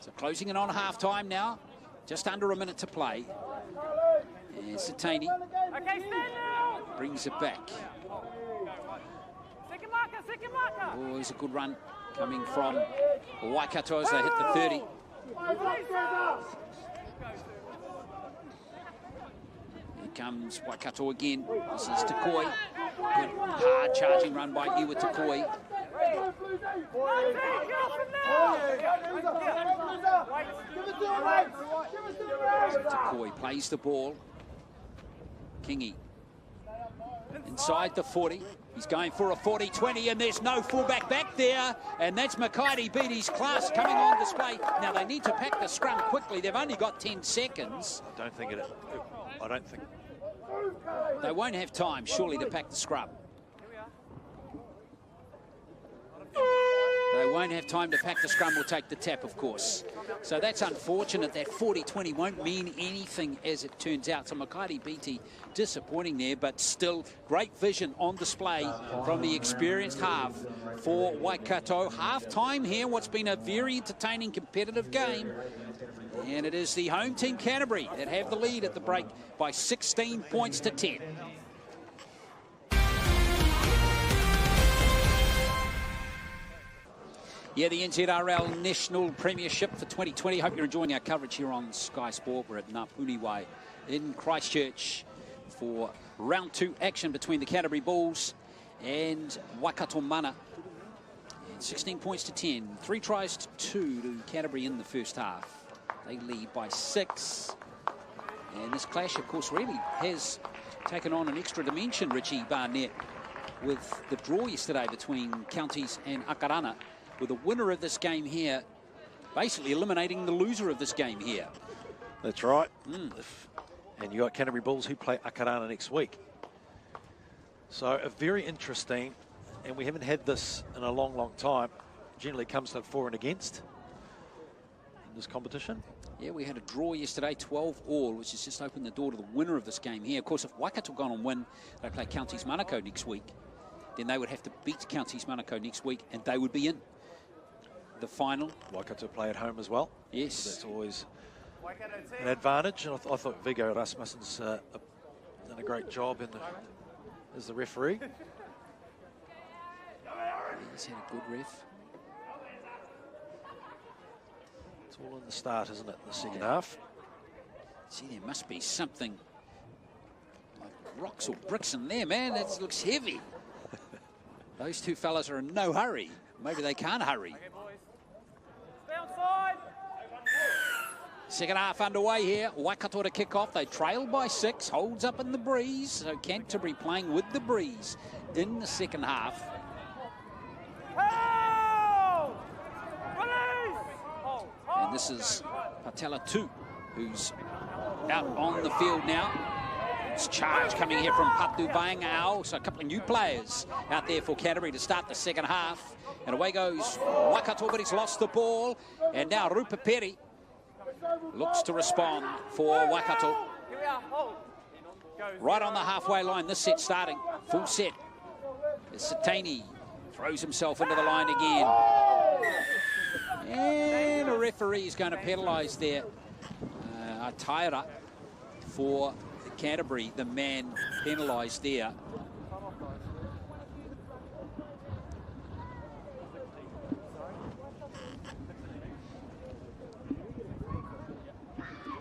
So closing in on half-time now, just under a minute to play. And Satani brings it back. Oh, it's a good run coming from Waikato as they hit the 30. Here comes Waikato again. This is Takoi. Good hard charging run by Iwa Takoi. Takoi plays the ball. Kingi inside the 40. He's going for a 40-20, and there's no fullback back there. And that's Makaiti Beattie's class coming on display. Now, they need to pack the scrum quickly. They've only got 10 seconds. I don't think they won't have time, surely, to pack the scrum. They won't have time to pack the scrum or take the tap, of course. So that's unfortunate. That 40-20 won't mean anything as it turns out. So Makaiti Beattie disappointing there, but still great vision on display from the experienced half for Waikato. Half-time here, what's been a very entertaining, competitive game. And it is the home team, Canterbury, that have the lead at the break by 16 points to 10. Yeah, the NZRL National Premiership for 2020. Hope you're enjoying our coverage here on Sky Sport. We're at Ngāpuniwai in Christchurch for round 2 action between the Canterbury Bulls and Waikato Mana. And 16 points to 10. 3 tries to 2 to Canterbury in the first half. They lead by 6. And this clash, of course, really has taken on an extra dimension, Richie Barnett, with the draw yesterday between Counties and Akarana, with the winner of this game here basically eliminating the loser of this game here. That's right. And you got Canterbury Bulls who play Akarana next week. So a very interesting, and we haven't had this in a long, long time. Generally comes to for and against in this competition. Yeah, we had a draw yesterday, 12-all, which has just opened the door to the winner of this game here. Of course, if Waikato go on and win, they play Counties Manukau next week. Then they would have to beat Counties Manukau next week, and they would be in the final. Waikato play at home as well. Yes. So that's always an advantage. And I thought Viggo Rasmussen's done a great job as the referee. He's had a good ref. It's all in the start, isn't it, in the second half? See, there must be something like rocks or bricks in there, man. That looks heavy. Those two fellas are in no hurry. Maybe they can't hurry. Second half underway here. Waikato to kick off. They trail by 6. Holds up in the breeze. So Canterbury playing with the breeze in the second half. And this is Patella 2, who's out on the field now. It's charge coming here from Patu Baingao. So a couple of new players out there for Canterbury to start the second half. And away goes Waikato, but he's lost the ball. And now Rupa Peri looks to respond for Waikato. Right on the halfway line, this set starting. Full set. Satani throws himself into the line again. And a referee is going to penalise there. Taira for Canterbury, the man penalised there.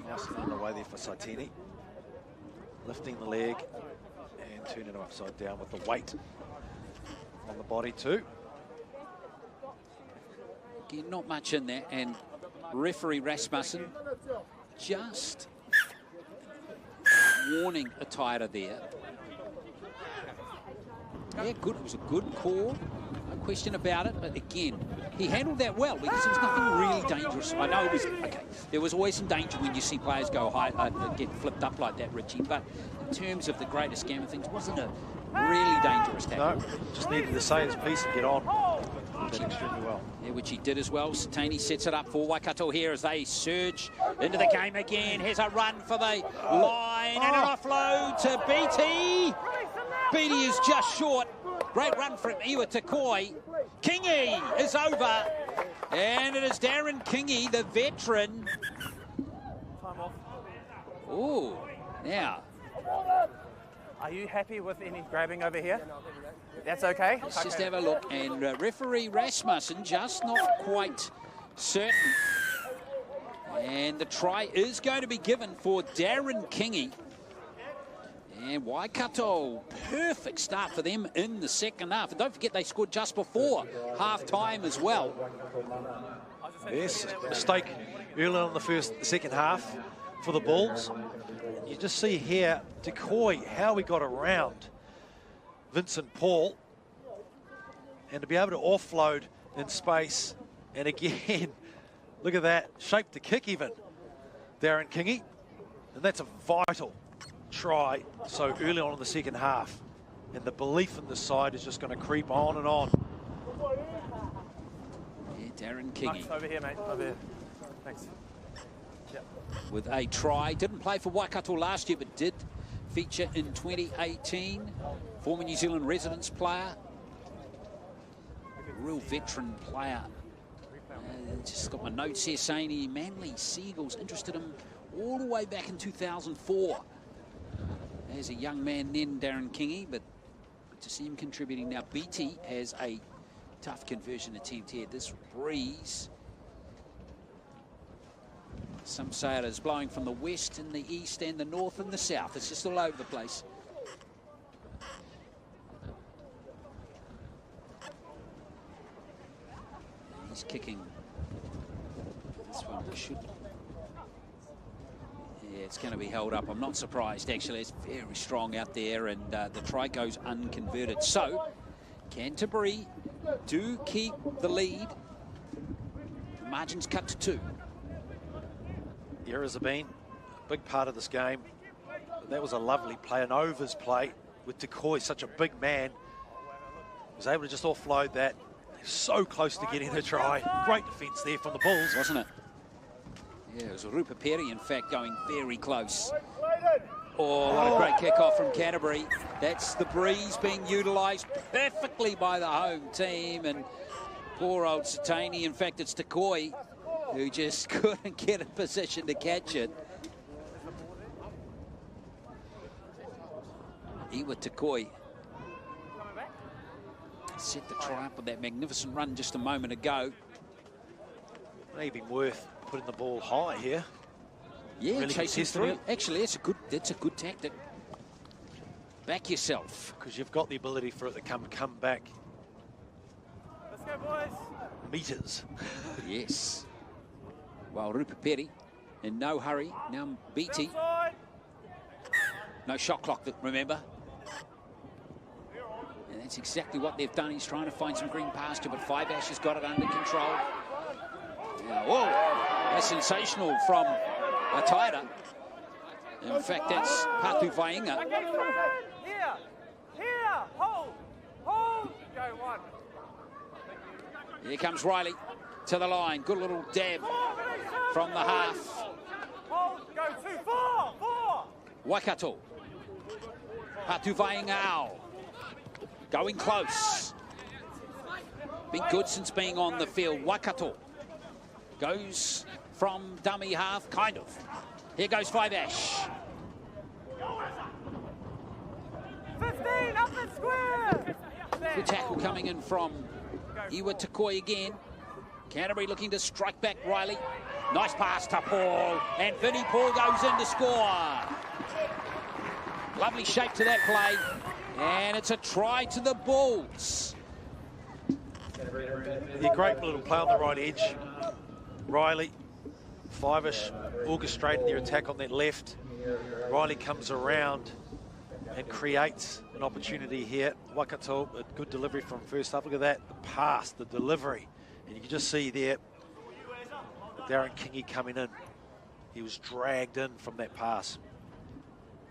Nice on the way there for Saitini. Lifting the leg and turning it upside down with the weight on the body too. Again, not much in there, and referee Rasmussen just warning a Taira there. Yeah, good. It was a good call. No question about it. But again, he handled that well because there was nothing really dangerous. I know it was, okay, there was always some danger when you see players go high, get flipped up like that, Richie. But in terms of the greater scheme of things, it wasn't a really dangerous tackle. No, just needed to say his piece and get on. Did extremely well. well. Yeah, which he did as well. Satani sets it up for Waikato here as they surge into the game again. Here's a run for the line and an offload to Beatty. Beatty is just short. Great run from Iwa Takoi. Kingi is over. And it is Darren Kingi, the veteran. Oh, now. Are you happy with any grabbing over here? That's okay. Let's just have a look. And referee Rasmussen just not quite certain. And the try is going to be given for Darren Kingi. And Waikato, perfect start for them in the second half. And don't forget they scored just before half-time as well. Yes, mistake early on in the second half for the Bulls. You just see here, Decoy, how we got around Vincent Paul. And to be able to offload in space. And again, look at that, shaped the kick even, Darren Kingi. And that's a vital try so early on in the second half. And the belief in the side is just going to creep on and on. Yeah, Darren Kingi. Nice. Over here, mate. Over here. Thanks. Yep. With a try. Didn't play for Waikato last year, but did feature in 2018. Former New Zealand residence player. Real veteran player. Just got my notes here saying he Manly Seagulls interested him all the way back in 2004. As a young man then, Darren Kingi, but to see him contributing now. BT has a tough conversion attempt here. This breeze, some say it is blowing from the west and the east and the north and the south. It's just all over the place. He's kicking. This one should. Yeah, it's going to be held up. I'm not surprised, actually. It's very strong out there, and the try goes unconverted. So, Canterbury do keep the lead. The margin's cut to 2. The errors have been a big part of this game. But that was a lovely play, an overs play with Decoy, such a big man. Was able to just offload that. So close to getting the try. Great defence there from the Bulls. Wasn't it? Yeah, it was Rupa Perry, in fact, going very close. Oh, what a great kick-off from Canterbury. That's the breeze being utilised perfectly by the home team. And poor old Satani, in fact, it's Decoy, who just couldn't get in position to catch it. Iwa Decoy set the try up with that magnificent run just a moment ago. Maybe worth putting the ball high here. Yeah, really chasing through. it. Actually, that's a good tactic. Back yourself. Because you've got the ability for it to come back. Let's go, boys. Meters. Yes. Well, Rupa Perry in no hurry. Now BT. No shot clock, remember. And that's exactly what they've done. He's trying to find some green pasture, but Five Ash has got it under control. Now, whoa, that's sensational from Ataida. In fact, that's Patu Vainga. Here, hold, go one. Here comes Riley to the line. Good little dab from the half. Hold, go 2, 4. Waikato. Patu Vainga going close. Been good since being on the field. Waikato goes from dummy half, kind of. Here goes Five Ash. 15, up the square. Good tackle coming in from Iwa Takoi again. Canterbury looking to strike back Riley. Nice pass to Paul. And Vinnie Paul goes in to score. Lovely shape to that play. And it's a try to the Bulls. Yeah, great little play on the right edge. Riley, Five-ish, orchestrating their attack on that left. Riley comes around and creates an opportunity here. Waikato, a good delivery from first half. Look at that, the pass, the delivery. And you can just see there, Darren Kingi coming in. He was dragged in from that pass.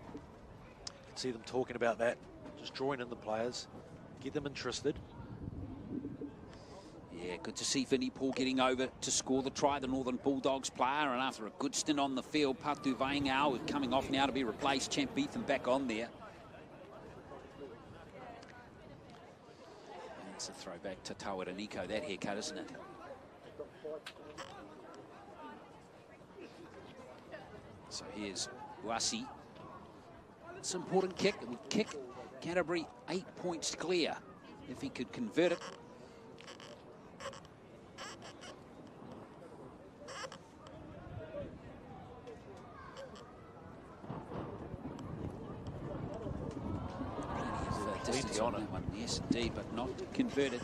You can see them talking about that. Just drawing in the players, get them interested. Yeah, good to see Vinnie Paul getting over to score the try, the Northern Bulldogs player, and after a good stint on the field, Patu Vaingau coming off now to be replaced, Champ Beetham back on there. And it's a throwback to Tawera Nico, that haircut, isn't it? So here's Uasi. It's an important kick. It would kick Canterbury 8 points clear if he could convert it. Distance on that one, yes indeed, but not converted.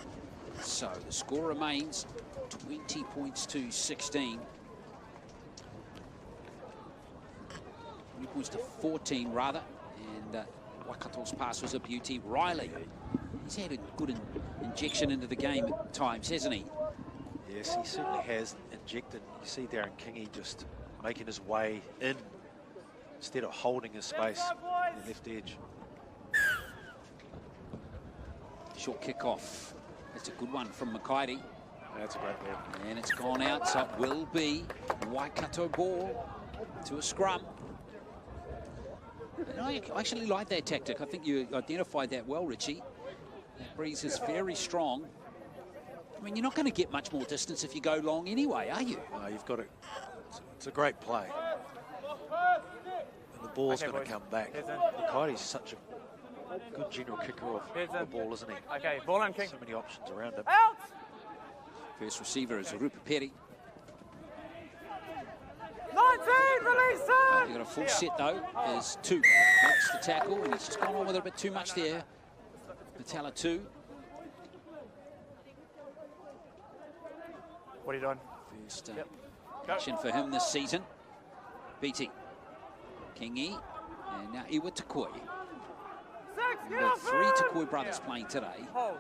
So the score remains 20 points to 16. 20 points to 14 rather, and Waikato's pass was a beauty. Riley, he's had a good injection into the game at times, hasn't he? Yes, he certainly has injected. You see Darren Kingy just making his way in instead of holding his space on the left edge. Short kickoff. That's a good one from Makairi. That's a great ball. And it's gone out, so it will be Waikato ball to a scrum. And I actually like that tactic. I think you identified that well, Richie. That breeze is very strong. I mean, you're not going to get much more distance if you go long anyway, are you? No, you've got to. It's a great play. And the ball's going to come back. Makairi's such a good general kicker off the ball, isn't he? Okay, ball in, King. So many options around him. Out! First receiver is Rupa Peri. 19, release it! You've got a full set though, as two makes the tackle, and he's just gone on with it a bit too much there. Patella 2. What are you doing? First action for him this season. BT. Kingy, and now Iwa Takoi. The 3 Takoi brothers playing today. Hold.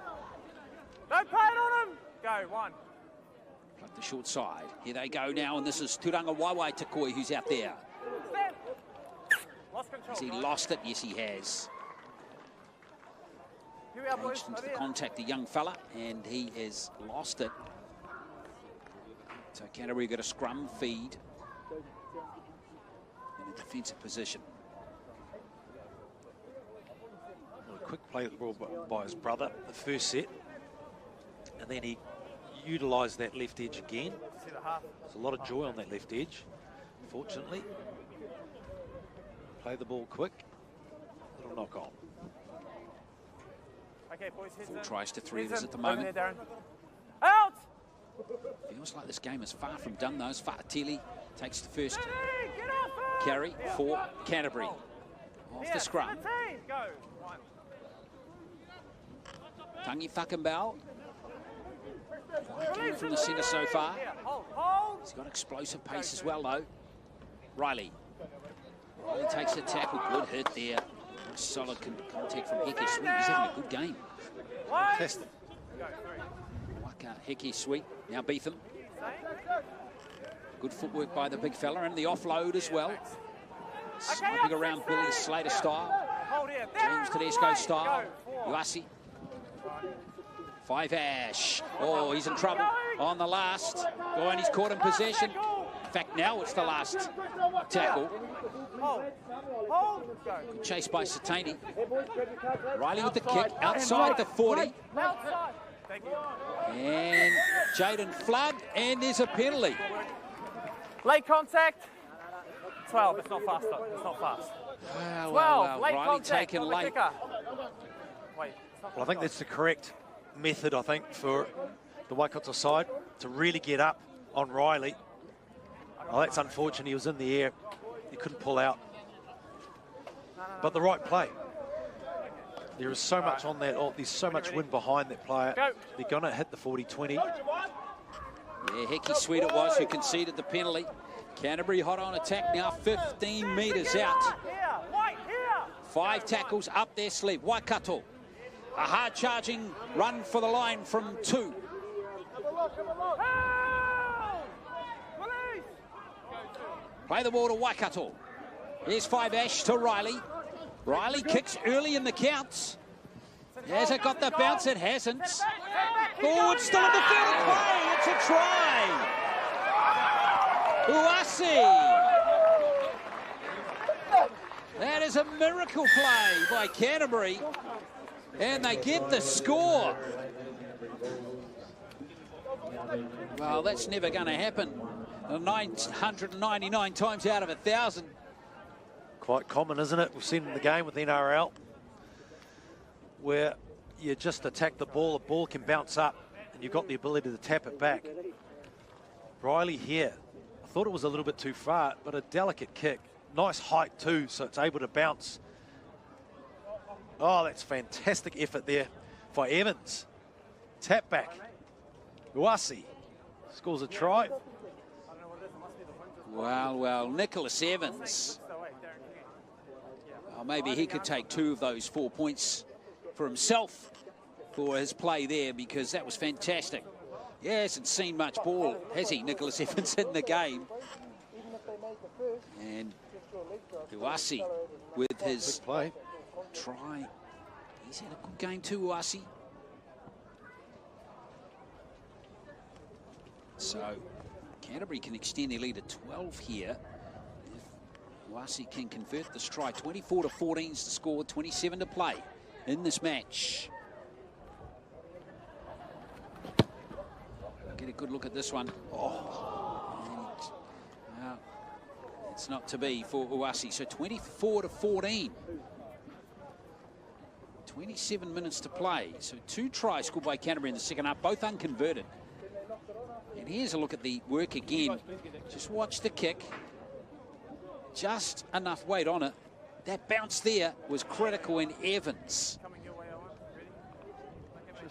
Don't play it on him! Go, 1. Pluck the short side. Here they go now, and this is Turanga Waiwai Takoi who's out there. Lost control. Has he lost it? Yes, he has. Here we are, boys. Reached into the contact, the young fella, and he has lost it. So Canterbury got a scrum feed in a defensive position. A quick play by his brother, the first set, and then he utilised that left edge again. There's a lot of joy on that left edge, fortunately. Play the ball quick, little knock on. Okay, boys, 4 tries to 3 of us at the moment. There, out! Feels like this game is far from done though. Fa'atili takes the first carry for Canterbury. Off the scrum. Go. 1. Tangi Whakambau. From the centre so far. He's got explosive pace as well though. Riley. Riley takes a tackle. Good hit there. Solid contact from Heke Sweet. He's having a good game. Fantastic. Waka Heke Sweet. Now Beetham. Good footwork by the big fella, and the offload as well. Sniping around Billy Slater style. James Tedesco style. Uasi. 5 Ash. Oh, he's in trouble on the last. Oh, and he's caught in possession. In fact, now it's the last tackle. Good chase by Satani. Riley with the kick outside the 40. And Jaden Flood, and there's a penalty. Late contact. 12, it's not fast though, it's not fast. 12, late Riley contact, taken late. Wait, Well, I think that's the correct method, I think, for the Waikato side to really get up on Riley. Oh, that's unfortunate. He was in the air. He couldn't pull out. But the right play. There is so much on that. Oh, there's so much wind behind that player. They're going to hit the 40-20. Yeah, Heke Sweet it was who conceded the penalty. Canterbury hot on attack now, 15 metres out. 5 tackles up their sleeve. Waikato. A hard-charging run for the line from 2. Play the ball to Waikato. Here's 5 Ash to Riley. Riley kicks early in the counts. Has it got the bounce? It hasn't. forward, still in the field of play. It's a try. Uasi. That is a miracle play by Canterbury. And they get the score. Well, that's never going to happen. 999 times out of 1,000. Quite common, isn't it? We've seen in the game with NRL where you just attack the ball can bounce up, and you've got the ability to tap it back. Riley here, I thought it was a little bit too far, but a delicate kick. Nice height too, so it's able to bounce. Oh, that's fantastic effort there by Evans. Tap back. Uasi scores a try. Well, Nicholas Evans. Well, maybe he could take 2 of those 4 points for himself for his play there, because that was fantastic. He hasn't seen much ball, has he, Nicholas Evans, in the game? And Uasi with his play. Try. He's had a good game too, Uasi. So Canterbury can extend their lead to 12 here. If Uasi can convert this try. 24-14 is the score, 27 to play in this match. Get a good look at this one. And, it's not to be for Uasi. So 24-14. 27 minutes to play. So 2 tries scored by Canterbury in the second half, both unconverted. And here's a look at the work again. Just watch the kick. Just enough weight on it. That bounce there was critical in Evans.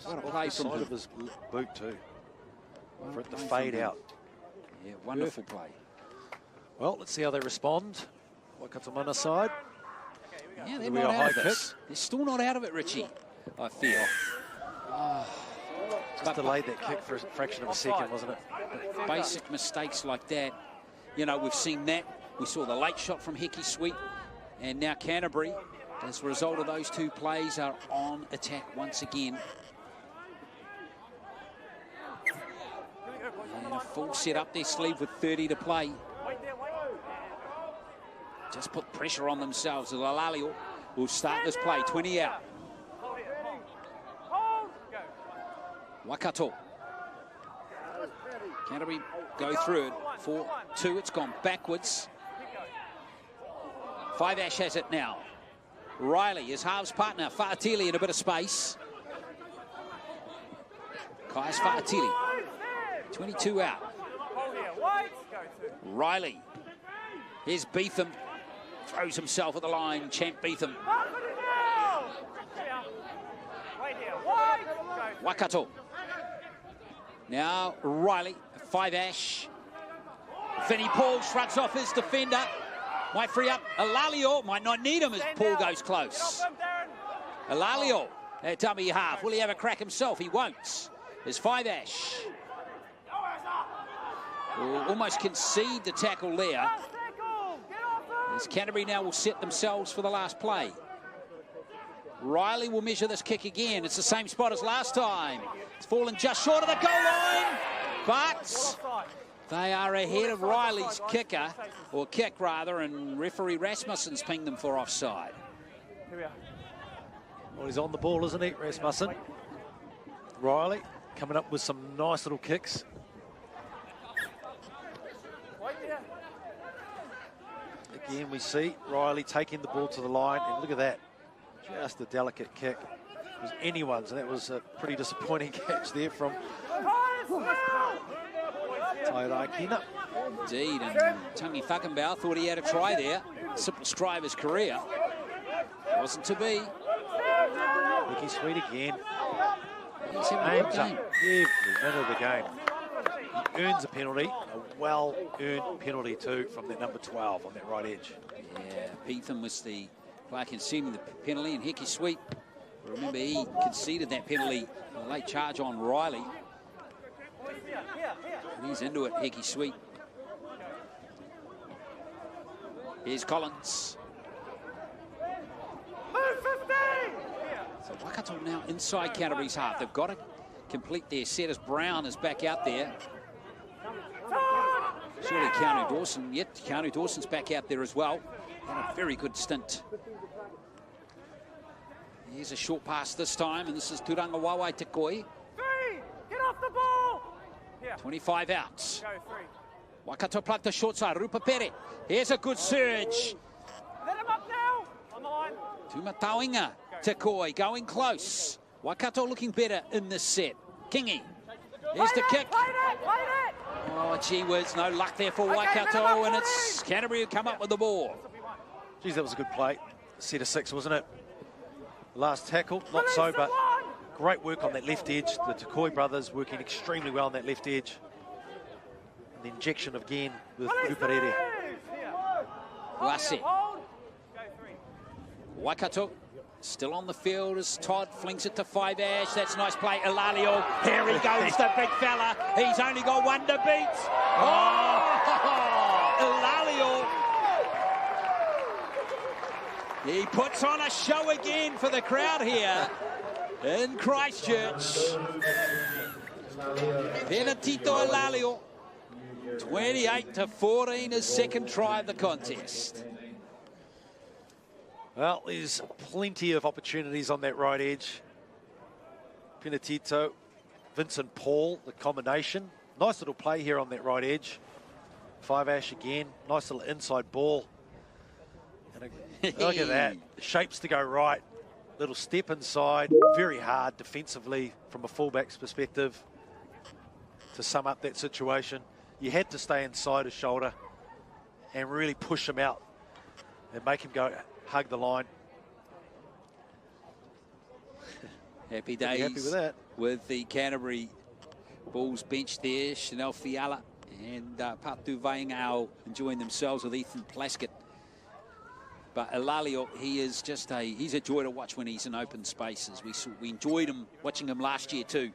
What a play from side of his boot too. For it to fade out. Yeah, wonderful play. Well, let's see how they respond. Waikato Mana side. Yeah, they're not out of it. They're still not out of it, Richie, I feel. Just delayed that kick for a fraction of a second, wasn't it? Basic mistakes like that. You know, we've seen that. We saw the late shot from Hickey Sweet. And now Canterbury, as a result of those 2 plays, are on attack once again. And a full set up their sleeve with 30 to play. Just put pressure on themselves. Lalalio will start this play. 20 out. Waikato. Canterbury go through it. 4-2. It's gone backwards. 5 Ash has it now. Riley, his halves partner. Fa'atili in a bit of space. Kai's Fa'atili. 22 out. Riley. Here's Beetham. Throws himself at the line. Champ Beetham. Waikato. Now Riley. 5 Ash. Vinnie Paul shrugs off his defender. Might free up. Alalio might not need him as Paul goes close. Alalio at dummy half. Will he have a crack himself? He won't. There's 5 Ash. Will almost concede the tackle there. As Canterbury now will set themselves for the last play. Riley will measure this kick again. It's the same spot as last time. It's fallen just short of the goal line, but they are ahead of Riley's kick rather, and referee Rasmussen's pinged them for offside. Well, he's on the ball, isn't he, Rasmussen? Riley coming up with some nice little kicks. Again, we see Riley taking the ball to the line, and look at that. Just a delicate kick. It was anyone's, and that was a pretty disappointing catch there from Tairaikina. Indeed, and Tangi Whakambau thought he had a try there. Simple stride of his career. Wasn't to be. Hickey Sweet again. He's having a good game. Every minute of the game. He earns a penalty, a well-earned penalty too, from that number 12 on that right edge. Yeah, Beetham was the player conceding the penalty, and Hickey Sweet, remember he conceded that penalty, a late charge on Riley. And he's into it, Hickey Sweet. Here's Collins. So Waikato now inside Canterbury's half. They've got to complete their set as Brown is back out there. Surely Keanu Dawson, yet Keanu Dawson's back out there as well. Had a very good stint. Here's a short pass this time, and this is Turanga Wawai Tekoi. 3, get off the ball! Here. 25 outs. Go, 3. Waikato plugged the short side, Rupa Pere. Here's a good surge. Let him up now! On the line. Tumatauinga, Tekoi going close. Waikato looking better in this set. Kingy, here's the kick. Play that! Oh, gee whiz, no luck there for Waikato, and it's Canterbury who come up with the ball. Geez, that was a good play. Set of 6, wasn't it? Last tackle, not so, but great work on that left edge. The Tekoi brothers working extremely well on that left edge. And the injection again with Ruparere. Wase. Waikato still on the field as Todd flings it to 5 Ash. That's a nice play. Elalio, here he goes, the big fella. He's only got 1 to beat. Oh, Elalio. He puts on a show again for the crowd here in Christchurch. Penatito Elalio, 28-14, his second try of the contest. Well, there's plenty of opportunities on that right edge. Penatito, Vincent Paul, the combination. Nice little play here on that right edge. 5 Ash again, nice little inside ball. Look at that, shapes to go right. Little step inside, very hard defensively from a fullback's perspective to sum up that situation. You had to stay inside his shoulder and really push him out and make him go hug the line. Happy days happy with that. with the Canterbury Bulls bench there. Chanel Fiala and Patu Vaingao enjoying themselves with Ethan Plaskett. But Elalio, he is just he's a joy to watch when he's in open spaces. We enjoyed him, watching him last year too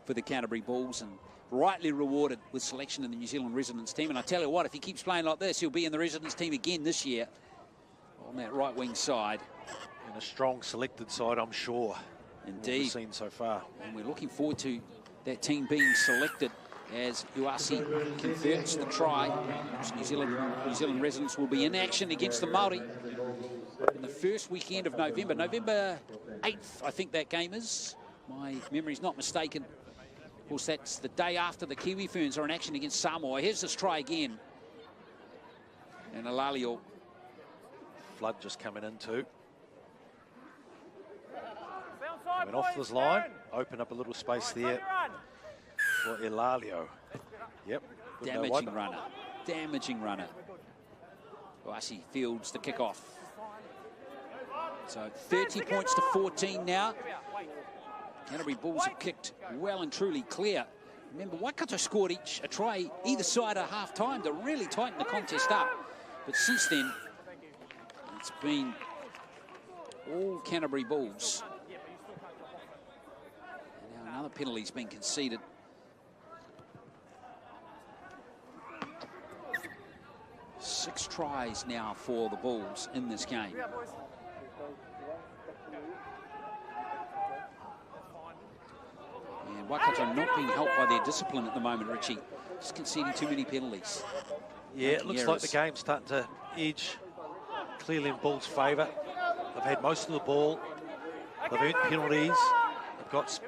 for the Canterbury Bulls, and rightly rewarded with selection in the New Zealand residence team. And I tell you what, if he keeps playing like this, he'll be in the residence team again this year on that right wing side. And a strong selected side, I'm sure. Indeed. We've seen so far. And we're looking forward to that team being selected as Uasi converts the try. New Zealand residents will be in action against the Māori in the first weekend of November. November 8th, I think that game is. My memory's not mistaken. Of course, that's the day after the Kiwi Ferns are in action against Samoa. Here's this try again. And Elalio. Flood just coming in too. Coming off this line, open up a little space there for Elalio. Yep. Damaging runner. Uasi fields the kickoff. So 30 points to 14 now. Canterbury Bulls have kicked well and truly clear. Remember, Waikato scored a try either side at half time to really tighten the contest up. But since then, it's been all Canterbury Bulls. And now another penalty's been conceded. Six tries now for the Bulls in this game. And Waikato not being helped by their discipline at the moment, Richie. Just conceding too many penalties. Yeah, it looks like the game's starting to edge clearly in Bulls' favour. They've had most of the ball. They've earned penalties. They've got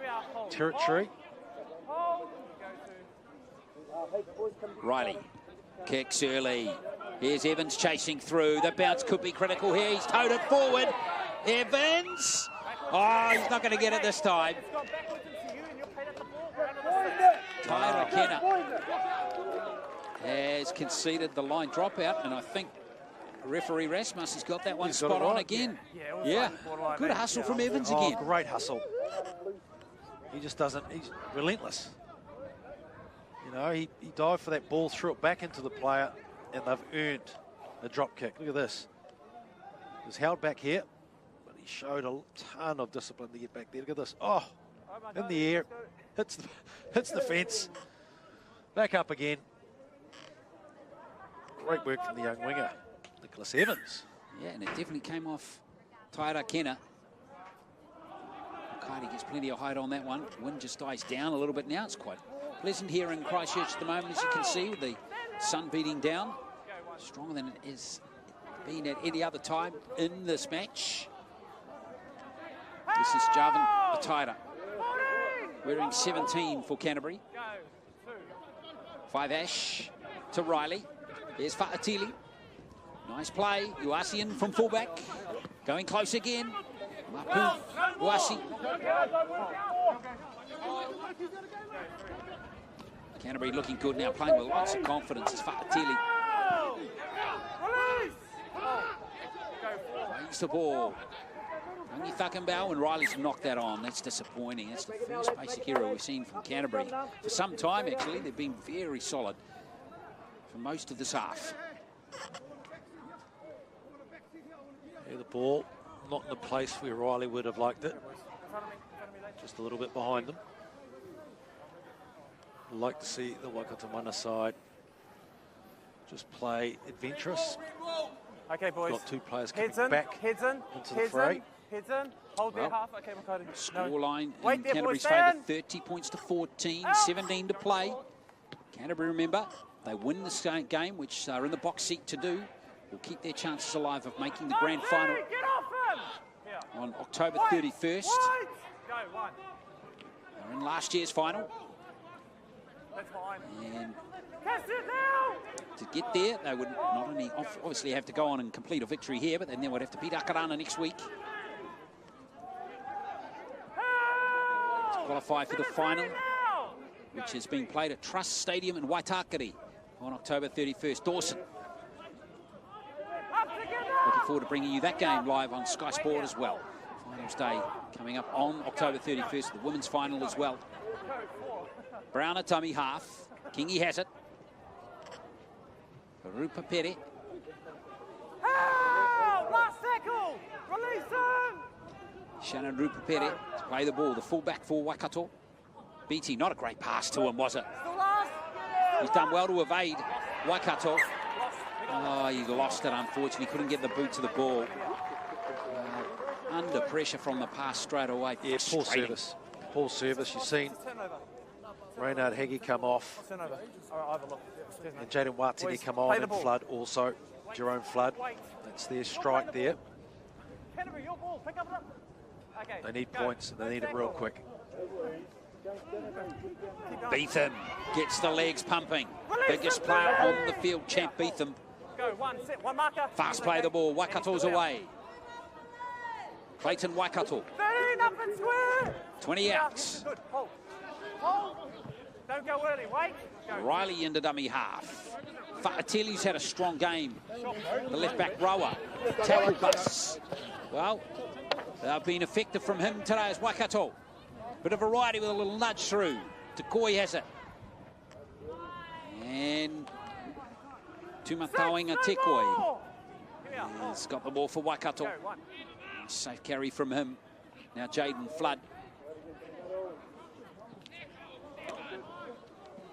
territory. Riley kicks early. Here's Evans chasing through. The bounce could be critical here. He's towed it forward. Evans. Oh, he's not going to get it this time. Taira Kenna has conceded the line dropout, and I think referee Rasmus has got that one spot on again. Yeah, good hustle from Evans again. Great hustle. He just doesn't, he's relentless. You know, he dived for that ball, threw it back into the player, and they've earned a drop kick. Look at this. He was held back here, but he showed a ton of discipline to get back there. Look at this. Oh, in the air, hits the fence, back up again. Great work from the young winger, Nicholas Evans. Yeah, and it definitely came off Taira Kenna. Kaiti gets plenty of height on that one. Wind just dies down a little bit now. It's quite pleasant here in Christchurch at the moment, as you can see, with the sun beating down. Stronger than it has been at any other time in this match. This is Jarvan Ataira, wearing 17 for Canterbury. 5 Ash to Riley. There's Fa'atili. Nice play. Uasian from fullback. Going close again. Mapu Uasi. Canterbury looking good now, playing with lots of confidence. It's Fa'atili. Plays the ball. Only Thakambau, and Riley's knocked that on. That's disappointing. That's the first basic hero we've seen from Canterbury for some time, actually. They've been very solid for most of this half. Yeah, the ball not in the place where Riley would have liked it. Just a little bit behind them. I'd like to see the Waikato mana side just play adventurous. Okay, boys. Got 2 players coming Heads in, back heads in, into the heads fray. in, heads in. Hold their half. Okay, Makati. Scoreline Wait in there, Canterbury's boys, favour, stand. 30 points to 14, 17 to play. Canterbury, remember, they win this game, which they're in the box seat to do, will keep their chances alive of making the grand final Get off him! on October 31st. Go, one. They're in last year's final. That's fine. And Cast it now! to get there, they would not only obviously have to go on and complete a victory here, but then they would have to beat Akarana next week to qualify for the final, which is being played at Trust Stadium in Waitakere on October 31st. Dawson. Looking forward to bringing you that game live on Sky Sport as well. Finals day coming up on October 31st, the women's final as well. Brown at dummy half. Kingi has it. Rupa Pere. Last tackle! Release him! Shannon Rupa Pere to play the ball. The fullback for Waikato. BT, not a great pass to him, was it? He's done well to evade Waikato. Oh, he lost it, unfortunately. Couldn't get the boot to the ball. Under pressure from the pass straight away. Yeah, poor service. Poor service. You've seen Reynard Heggie come off. Turnover. All right, I'll have a look. And Jaden Watini come on, and Flood also. Jerome Flood. That's their strike there. Canterbury, your ball. Pick up. Okay. They need points, and they need it real quick. Beetham gets the legs pumping. Biggest player on the field, Champ Beetham. Go, one set, one marker. Fast play the ball. Waikato's away. Clayton Waikato. 13 up and square. 20 out. Good. Hold. Hold. Don't go early. Wait. Go. Riley into dummy half. Fa'atili's had a strong game. The left back rower. Tackle bus. Well, they've been effective from him today as Waikato. Bit of variety with a little nudge through. Takoi has it. And Tumatauinga Tekoi. He's got the ball for Waikato. Safe carry from him. Now Jaden Flood.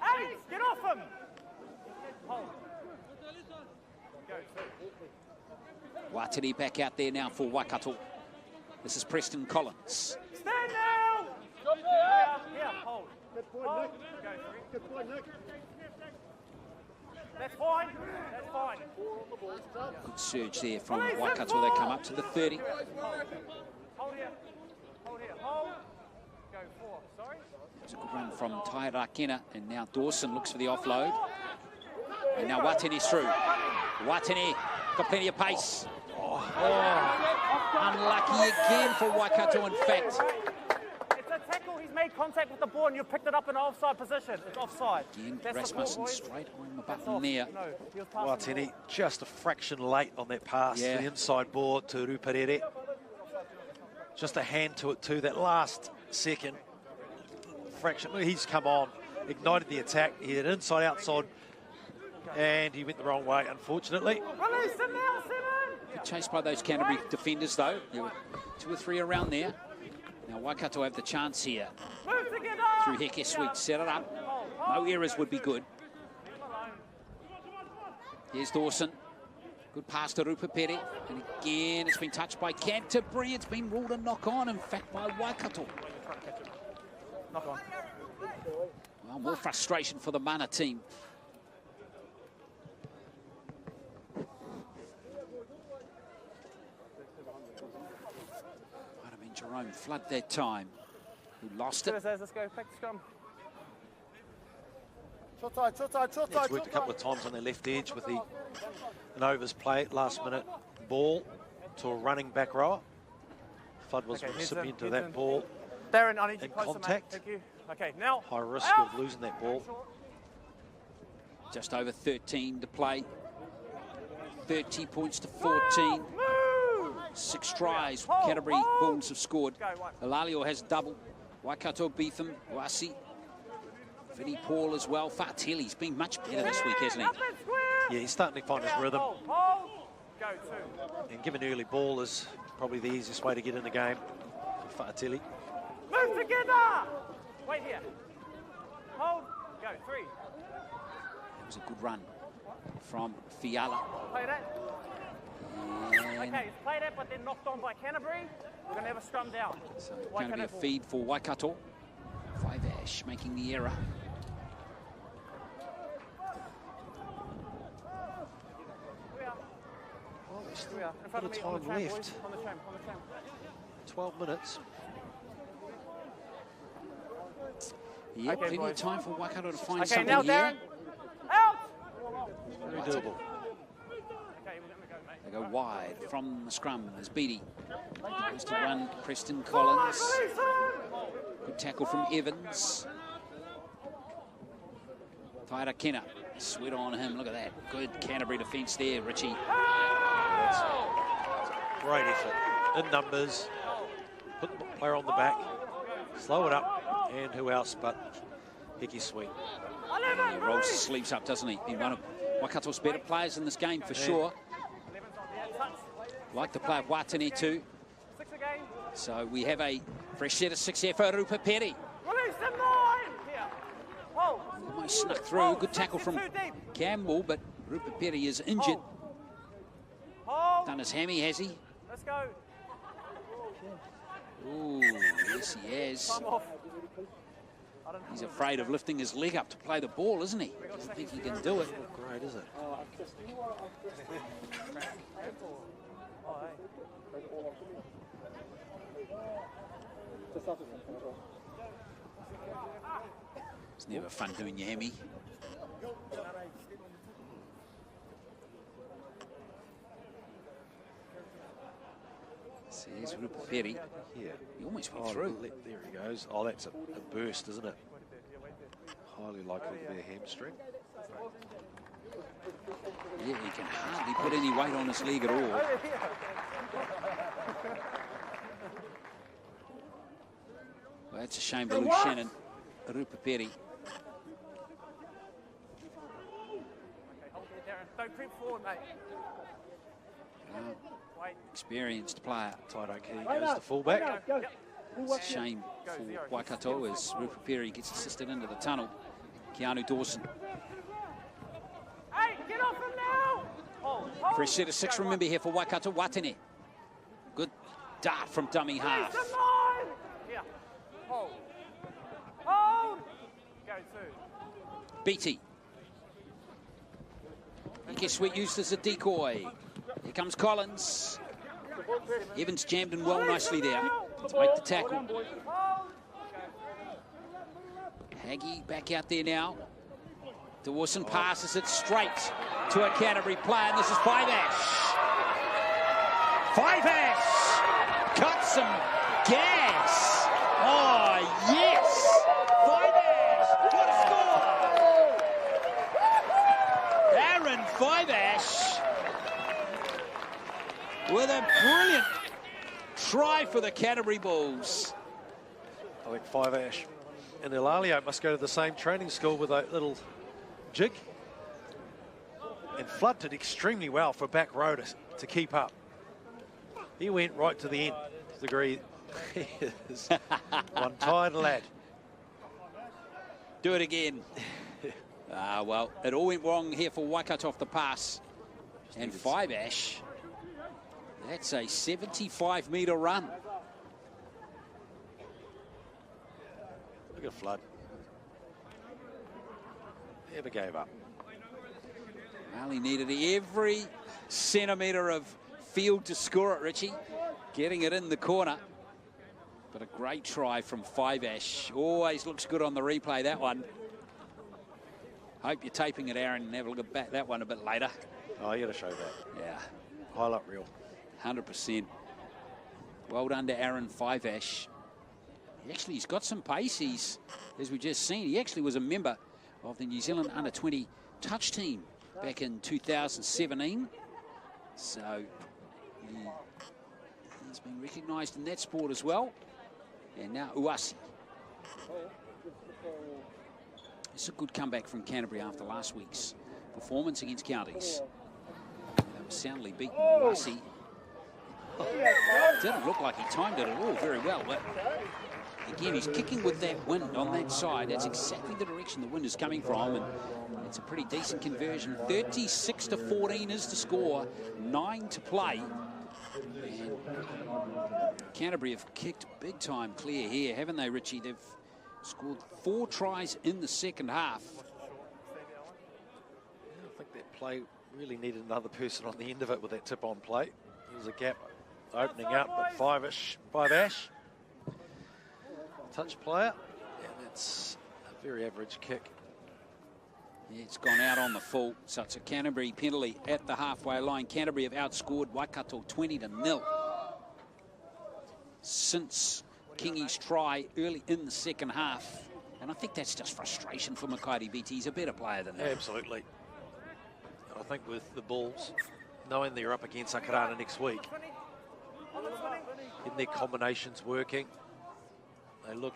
Alex, get off him! Hold. Go, two. Watini back out there now for Waikato. This is Preston Collins. Stand now! Here, hold. Hold. Go, three. That's fine. That's fine. Good surge there from Waikato. They come up to the 30. Hold here. Hold here. Hold. Go, four. Sorry. It's a good run from Taira Kena, and now Dawson looks for the offload. And now Watini's through. Watini got plenty of pace. Unlucky again for Waikato, in fact. It's a tackle. He's made contact with the ball and you picked it up in an offside position. It's offside. Again, That's Rasmussen the call, straight on the That's button off. there. No, he was passing the Watini just a fraction late on that pass Yeah. to the inside board to Ruparere. Just a hand to it too, that last second fraction. He's come on, ignited the attack. He had inside, outside, and he went the wrong way, unfortunately. Release him now, Simon! Good chase by those Canterbury defenders, though. There were 2 or 3 around there. Now Waikato have the chance here. Move together! Through Heke Sweet, set it up. No errors would be good. Here's Dawson. Good pass to Rupapere. And again, it's been touched by Canterbury. It's been ruled a knock-on, in fact, by Waikato. Knock on. Well, more frustration for the Mana team. Might have been Jerome Flood that time, who lost it. Let's go, back to scrum. It's worked a couple of times on their left edge with an overs play, last minute ball to a running back rower. Flood was recipient of that ball. Darren, I need you In closer, contact. mate. Thank you. Okay, now. High risk of losing that ball. Just over 13 to play. 30 points to 14. 6 tries. Canterbury Bulls have scored. Elalio has double. Waikato beat them. Wasi. Vinnie Paul as well. Fateli's been much better this week, hasn't he? Yeah, he's starting to find his rhythm. Go two. And giving early ball is probably the easiest way to get in the game for Fateli. Move together. Wait here. Hold. Go. 3. It was a good run from Fiala. Play that. And Okay, it's played that, but then knocked on by Canterbury. We're going to have a scrum down. so going to be a feed for Waikato. 5 Ash making the error. Oh, there's still Here we are. In front a of bit me, on of the time tram, left. boys. On the tram, on the tram. 12 minutes. Yeah, Okay, plenty of boys. time for Waikato to find Okay, something now here. Darren. Out! Very doable. Okay, we're going to go, mate. They go wide from the scrum as Beattie goes to run Preston Collins. Good tackle from Evans. Taira Kenna, sweat on him, look at that. Good Canterbury defence there, Richie. Great effort. In numbers. Put the player on the back. Slow it up. And who else but Hickey Sweet. He rolls his sleeves up, doesn't he? He's one of Waikato's better players in this game for sure. Like the play of Watene too. 6 again. So we have a fresh set of 6 here for Rupapere. Release them 9. Here. Hold. Almost snuck through. Good tackle from Campbell, but Rupapere is injured. Hold. Done his hammy, has he? Let's go. Ooh, yes he has. Time off. He's afraid of lifting his leg up to play the ball, isn't he? Doesn't think he can do it. Great, is it? Oh, hey. It's never fun doing your hammy. So here's Rupapere. Yeah. He almost went Oh, through. there he goes. Oh, that's a burst, isn't it? Highly likely to be a hamstring. Yeah, he can hardly put any weight on his leg at all. Well, that's a shame to lose Shannon Rupapere. Don't creep forward, mate. Wait. Experienced player. Tyrone Key goes to fullback. It's a shame for Waikato as Rupapere gets assisted into the tunnel. Keanu Dawson. Hey, get off him now! Hold. Fresh set of 6, remember, here for Waikato. Watene. Good dart from dummy half. Release them 9. Here. Hold. Hold. Go 2. Beattie. Guess we used as a decoy. Here comes Collins. Evans jammed in well nicely there to make the tackle. Haggie back out there now. Dawson passes it straight to a Canterbury player, and this is 5 Ash. 5 Ash! Cut some gas! Oh, yes! 5 Ash! What a score! Aaron 5 Ash with a brilliant try for the Canterbury Bulls. I think 5 Ash and Elalio must go to the same training school with a little jig. And Flood did extremely well for back row to keep up. He went right to the end. Degree he is one tired lad. Do it again. Well, it all went wrong here for Waikato off the pass. And 5 Ash. That's a 75-metre run. Look at Flood. Never gave up. Well, he needed every centimetre of field to score it, Richie. Getting it in the corner. But a great try from 5 Ash. Always looks good on the replay, that one. Hope you're taping it, Aaron, and have a look at that one a bit later. Oh, you got to show that. Yeah. Highlight reel. 100%. Well done to Aaron 5 Ash. He's got some pace. He's, as we just seen, he actually was a member of the New Zealand under-20 touch team back in 2017. So he's been recognised in that sport as well. And now Uasi. It's a good comeback from Canterbury after last week's performance against Counties. They were soundly beaten. Uasi didn't look like he timed it at all very well, but again, he's kicking with that wind on that side. That's exactly the direction the wind is coming from, and it's a pretty decent conversion. 36-14 is the score, 9 to play. And Canterbury have kicked big time clear here, haven't they, Richie? They've scored 4 tries in the second half. I think that play really needed another person on the end of it with that tip-on play. There was a gap opening up, but 5 Ash. Touch player, and that's a very average kick. Yeah, it's gone out on the full, so it's a Canterbury penalty at the halfway line. Canterbury have outscored Waikato 20-0 since Kingi's try early in the second half. And I think that's just frustration for Makaiti BT. He's a better player than that. Absolutely. And I think with the Bulls, knowing they're up against Akarana next week, in their combinations working, they look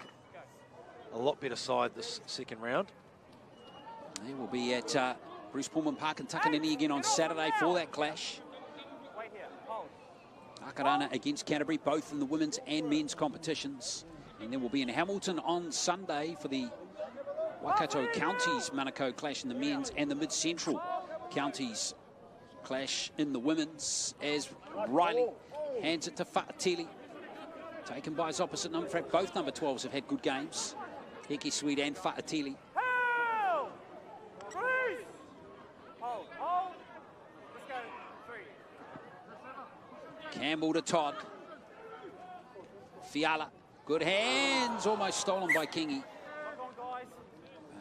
a lot better side this second round. They will be at Bruce Pullman Park in Takanini again on Saturday for that clash. Akarana against Canterbury, both in the women's and men's competitions. And then we'll be in Hamilton on Sunday for the Waikato Counties Manukau clash in the men's and the Mid-Central Counties clash in the women's, as Riley hands it to Fa'atili. Taken by his opposite number. In fact, both number 12s have had good games. Heki Sweet and Fa'atili. Campbell to Todd. Fiala. Good hands. Almost stolen by Kingi.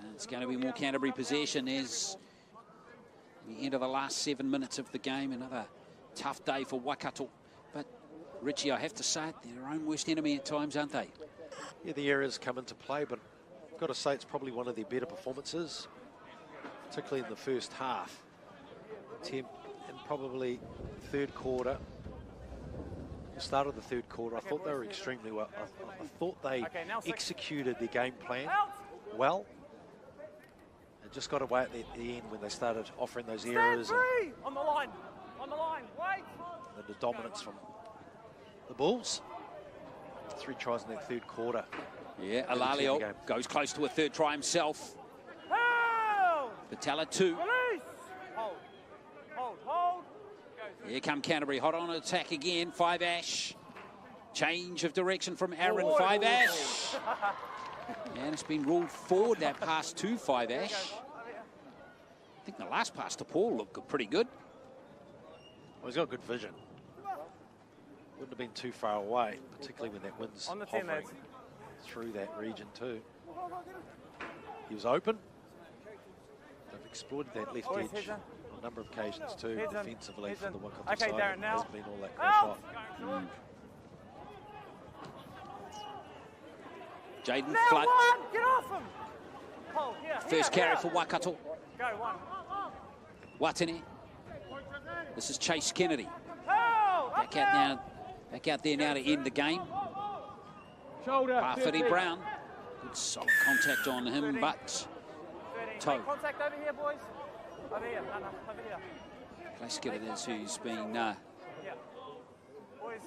And it's going to be more Canterbury possession as the end of the last 7 minutes of the game. Another tough day for Waikato. But Richie, I have to say it, they're their own worst enemy at times, aren't they? Yeah, the errors come into play, but I've got to say it's probably one of their better performances, particularly in the first half. And probably third quarter, the start of the third quarter, I thought they were extremely well. I thought they executed their game plan well. It just got away at the end when they started offering those errors. On the line, wait. And the dominance from the Bulls. 3 tries in that third quarter. Yeah, Alalio goes close to a third try himself. Patella 2. Release. Hold. Here come Canterbury, hot on attack again. 5 Ash. Change of direction from Aaron. 5 Ash. And it's been ruled forward, that pass to 5 Ash. I think the last pass to Paul looked pretty good. Well, he's got good vision. Wouldn't have been too far away, particularly when that wind's hovering through that region too. He was open. They've exploited that left edge on a number of occasions too, defensively for the Waikato side. Darren, now. It hasn't been all that great shot. Jaden Flood. Get off him. First carry for Waikato. Go, one. Watene. This is Chase Kennedy. Back out there now to end the game. Parfitty Brown. Good soft contact on him, but toe. Contact over here, boys. Over here. No, over here. Plaskett it is who's been Boys.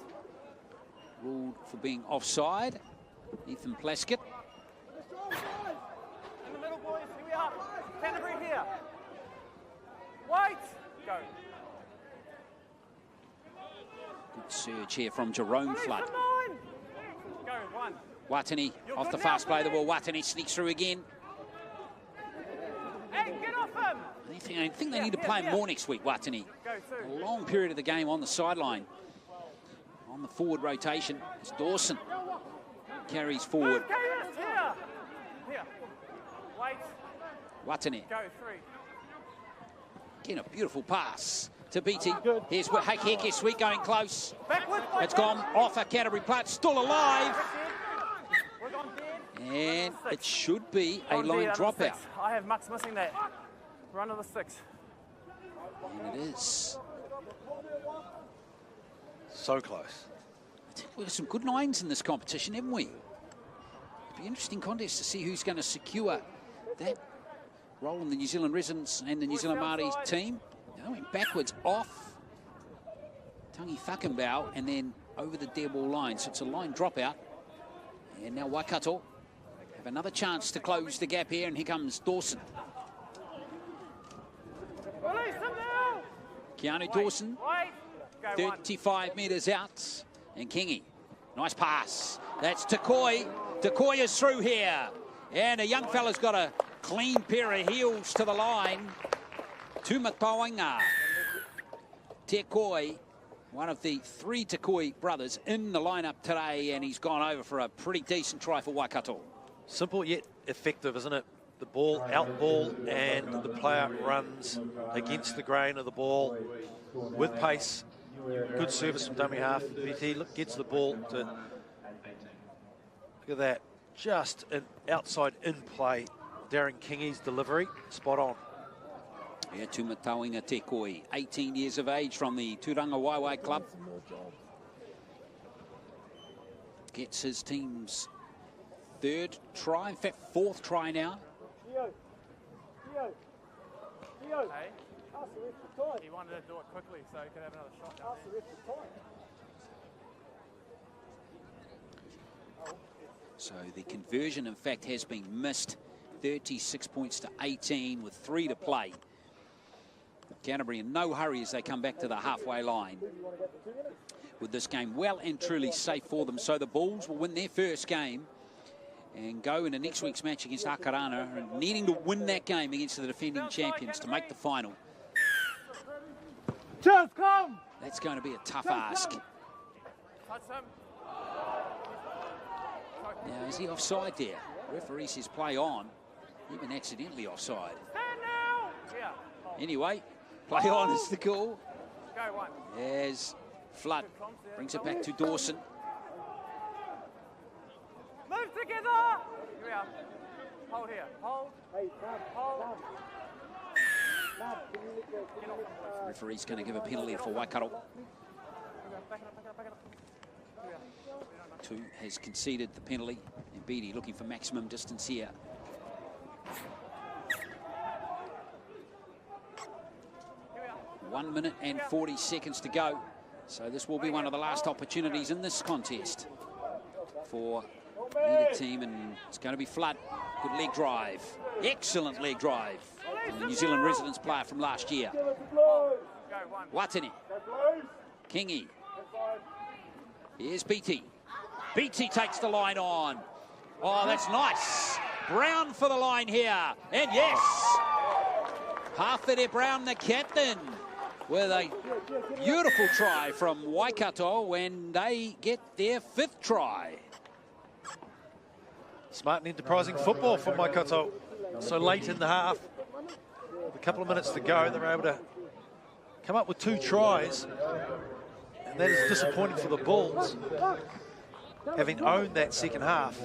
ruled for being offside. Ethan Plaskett. In the middle, boys. Here we are. Canterbury here. Wait. Go. Good surge here from Jerome Flood. Go, one. Watani off the fast play of the ball. Watani sneaks through again. Hey, get off him! I think they need to play him more next week, Watani. A long period of the game on the sideline. On the forward rotation, as Dawson carries forward. Here. Wait. Watani. Go, three. Again, a beautiful pass to Beatty. Here's Heke Sweet going close. It's gone off a Canterbury Platt, still alive. And it should be a line dropout. I have Max missing that. Run of the 6. And it is. So close. I think we've got some good lines in this competition, haven't we? It'll be an interesting contest to see who's going to secure that role in the New Zealand residents and the New Zealand Māori team. They went backwards off Tangi Whakambau and then over the dead ball line. So it's a line dropout. And now Waikato have another chance to close the gap here, and here comes Dawson. Keanu Dawson, 35 metres out. And Kingy, nice pass. That's Takoi. Takoi is through here. And a young fella's got a clean pair of heels to the line. Tumataonga. Takoi, one of the 3 Takoi brothers in the lineup today, and he's gone over for a pretty decent try for Waikato. Simple yet effective, isn't it? The ball, out ball, and the player runs against the grain of the ball with pace. Good service from dummy half. He gets the ball to... Look at that. Just an outside in play. Darren Kingy's delivery, spot on. Yeah, Tumataonga Tekoi, 18 years of age from the Turanga Waiwai club. Gets his team's 3rd try, in fact 4th try now. Hey. He wanted to do it quickly so he could have another shot down there. So the conversion, in fact, has been missed. 36 points to 18 with 3 to play. Canterbury in no hurry as they come back to the halfway line. With this game well and truly safe for them. So the Bulls will win their first game and go into next week's match against Akarana, and needing to win that game against the defending champions to make the final. Just come! That's going to be a tough ask. Now, is he offside there? Referee says play on. Even accidentally offside. Anyway, play on is the call. As Flood brings it back to Dawson. Move together! Here we are. Hold here. Hold. Hold. Referee's going to give a penalty for Waikato. 2 has conceded the penalty. And Beatty looking for maximum distance here. One minute and 40 seconds to go. So this will be one of the last opportunities in this contest for either team, and it's going to be Flood. Good leg drive. Excellent leg drive. And the New Zealand residents player from last year. Watani. Kingy. Here's Beatty. Beatty takes the line on. Oh, that's nice. Brown for the line here. And yes, Hawhere Brown, the captain, with a beautiful try from Waikato when they get their 5th try. Smart and enterprising football from Waikato. So late in the half, with a couple of minutes to go, they're able to come up with 2 tries. And that is disappointing for the Bulls, having owned that second half.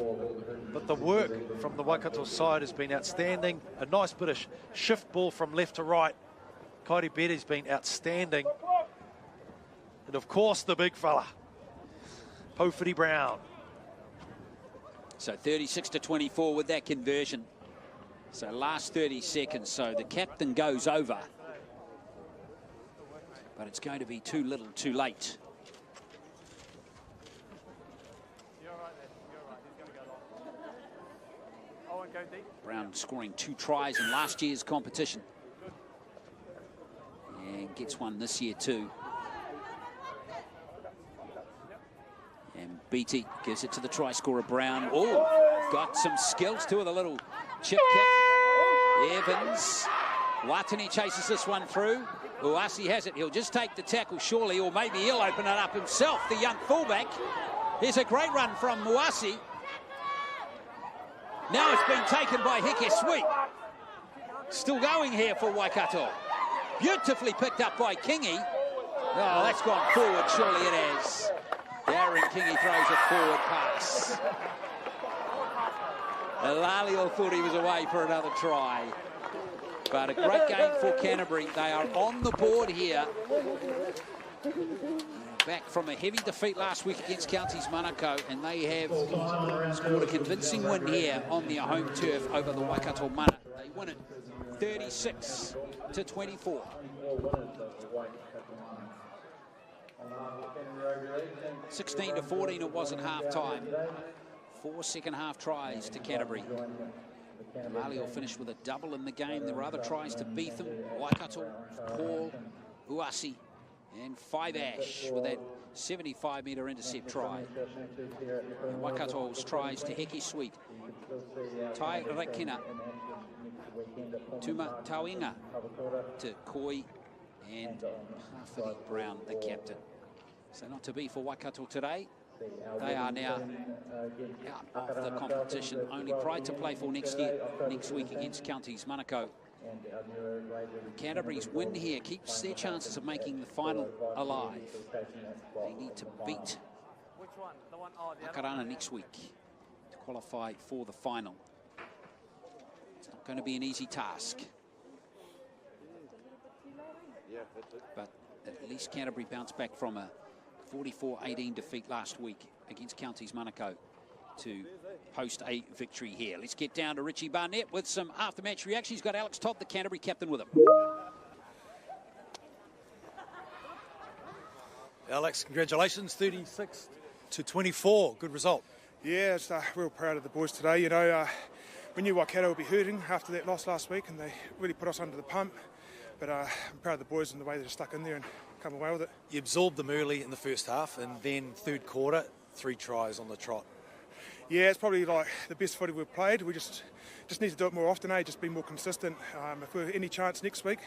But the work from the Waikato side has been outstanding. A nice bit of shift ball from left to right. Kairi Betty's been outstanding. And of course, the big fella, Hawhere Brown. So 36 to 24 with that conversion. So last 30 seconds. So the captain goes over. But it's going to be too little, too late. Brown scoring 2 tries in last year's competition. And gets one this year too. Beatty gives it to the try scorer, Brown. Oh, got some skills too with a little chip kick. Evans. Watani chases this one through. Uasi has it. He'll just take the tackle, surely, or maybe he'll open it up himself, the young fullback. Here's a great run from Uasi. Now it's been taken by Heke Sweet. Still going here for Waikato. Beautifully picked up by Kingi. Oh, that's gone forward, surely it has. Darren Kingi throws a forward pass. Elalio thought he was away for another try. But a great game for Canterbury. They are on the board here. Back from a heavy defeat last week against Counties Manukau, and they have scored a convincing win here on their home turf over the Waikato Mana. They win it 36-24. 16-14 it was at half-time. 4 second-half tries to Canterbury. Mali will finish with a double in the game. There were other tries to beat them. Waikato, Paul, Uasi, and Five Ash with that 75-metre intercept try. And Waikato's tries to Heke Sweet, Tai Rekina, Tuma Tauinga to Koi, and Parfity Brown, the captain. So not to be for Waikato today. They are now out of the competition. Only pride to play for next week against Counties Manukau. Canterbury's win here keeps their chances of making the final alive. They need to beat Akarana next week to qualify for the final. It's not going to be an easy task. But at least Canterbury bounced back from a 44-18 defeat last week against Counties Manukau to post a victory here. Let's get down to Richie Barnett with some after-match reaction. He's got Alex Todd, the Canterbury captain, with him. Alex, congratulations, 36-24. Good result. Yeah, it's real proud of the boys today. You know, we knew Waikato would be hurting after that loss last week, and they really put us under the pump. But I'm proud of the boys and the way they're stuck in there and come away with it. You absorbed them early in the first half, and then third quarter, 3 tries on the trot. Yeah, it's probably like the best footy we've played. We just need to do it more often, just be more consistent. If we're any chance next week,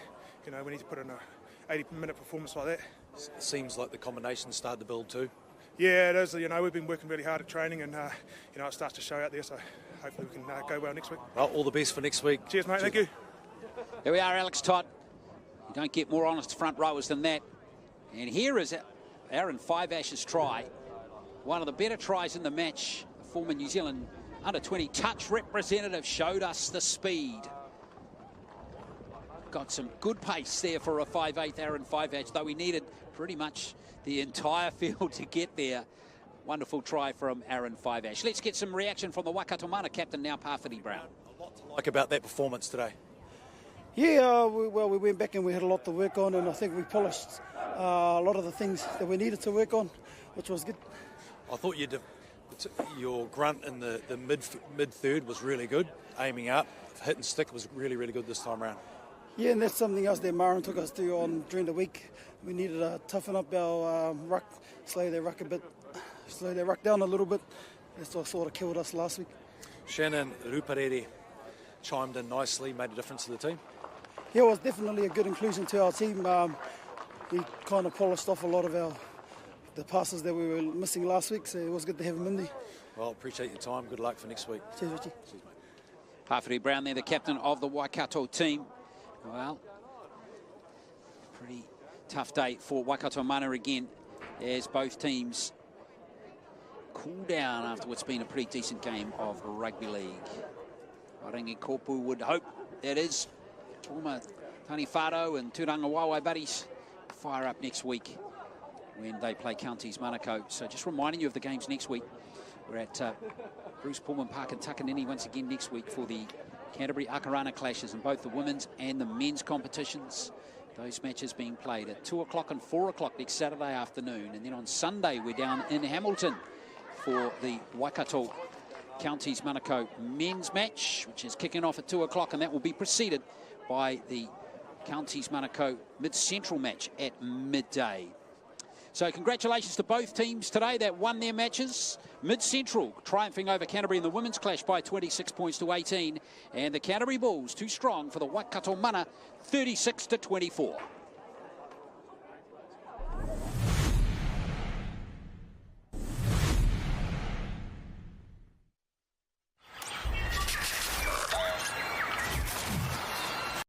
you know, we need to put in a 80-minute performance like that. It seems like the combinations started to build too. Yeah, it is. You know, we've been working really hard at training, and you know, it starts to show out there. So hopefully we can go well next week. Well, all the best for next week. Cheers, mate. Thank you. Here we are, Alex Todd. You don't get more honest front rowers than that. And here is Aaron Five Ash's try. One of the better tries in the match. The former New Zealand under-20 touch representative showed us the speed. Got some good pace there for a 5'8" Aaron Five Ash, though he needed pretty much the entire field to get there. Wonderful try from Aaron Five Ash. Let's get some reaction from the Waikato Mana captain now, Parfity Brown. A lot to like about that performance today. Yeah, we went back and we had a lot to work on, and I think we polished a lot of the things that we needed to work on, which was good. I thought your grunt in the mid third was really good, aiming up, hit and stick was really, really good this time around. Yeah, and that's something else that Marin took us to on during the week. We needed to toughen up our ruck, slow their ruck down a little bit. That's what sort of killed us last week. Shannon Ruparere chimed in nicely, made a difference to the team. Yeah, it was definitely a good inclusion to our team. We kind of polished off a lot of the passes that we were missing last week, so it was good to have him in there. Well, appreciate your time. Good luck for next week. Cheers, Richie. Cheers, mate. Parfity Brown there, the captain of the Waikato team. Well, pretty tough day for Waikato Mana again, as both teams cool down after what's been a pretty decent game of rugby league. Warangi Kopu would hope that is former Tani Whāro and Turanga Waawai buddies fire up next week when they play Counties Manukau. So just reminding you of the games next week. We're at Bruce Pullman Park in Takanini once again next week for the Canterbury Akarana clashes in both the women's and the men's competitions. Those matches being played at 2 o'clock and 4 o'clock next Saturday afternoon. And then on Sunday, we're down in Hamilton for the Waikato Counties Manukau men's match, which is kicking off at 2 o'clock, and that will be preceded by the Counties Manukau Mid-Central match at midday. So congratulations to both teams today that won their matches. Mid-Central triumphing over Canterbury in the women's clash by 26 points to 18. And the Canterbury Bulls too strong for the Waikato Mana 36 to 24.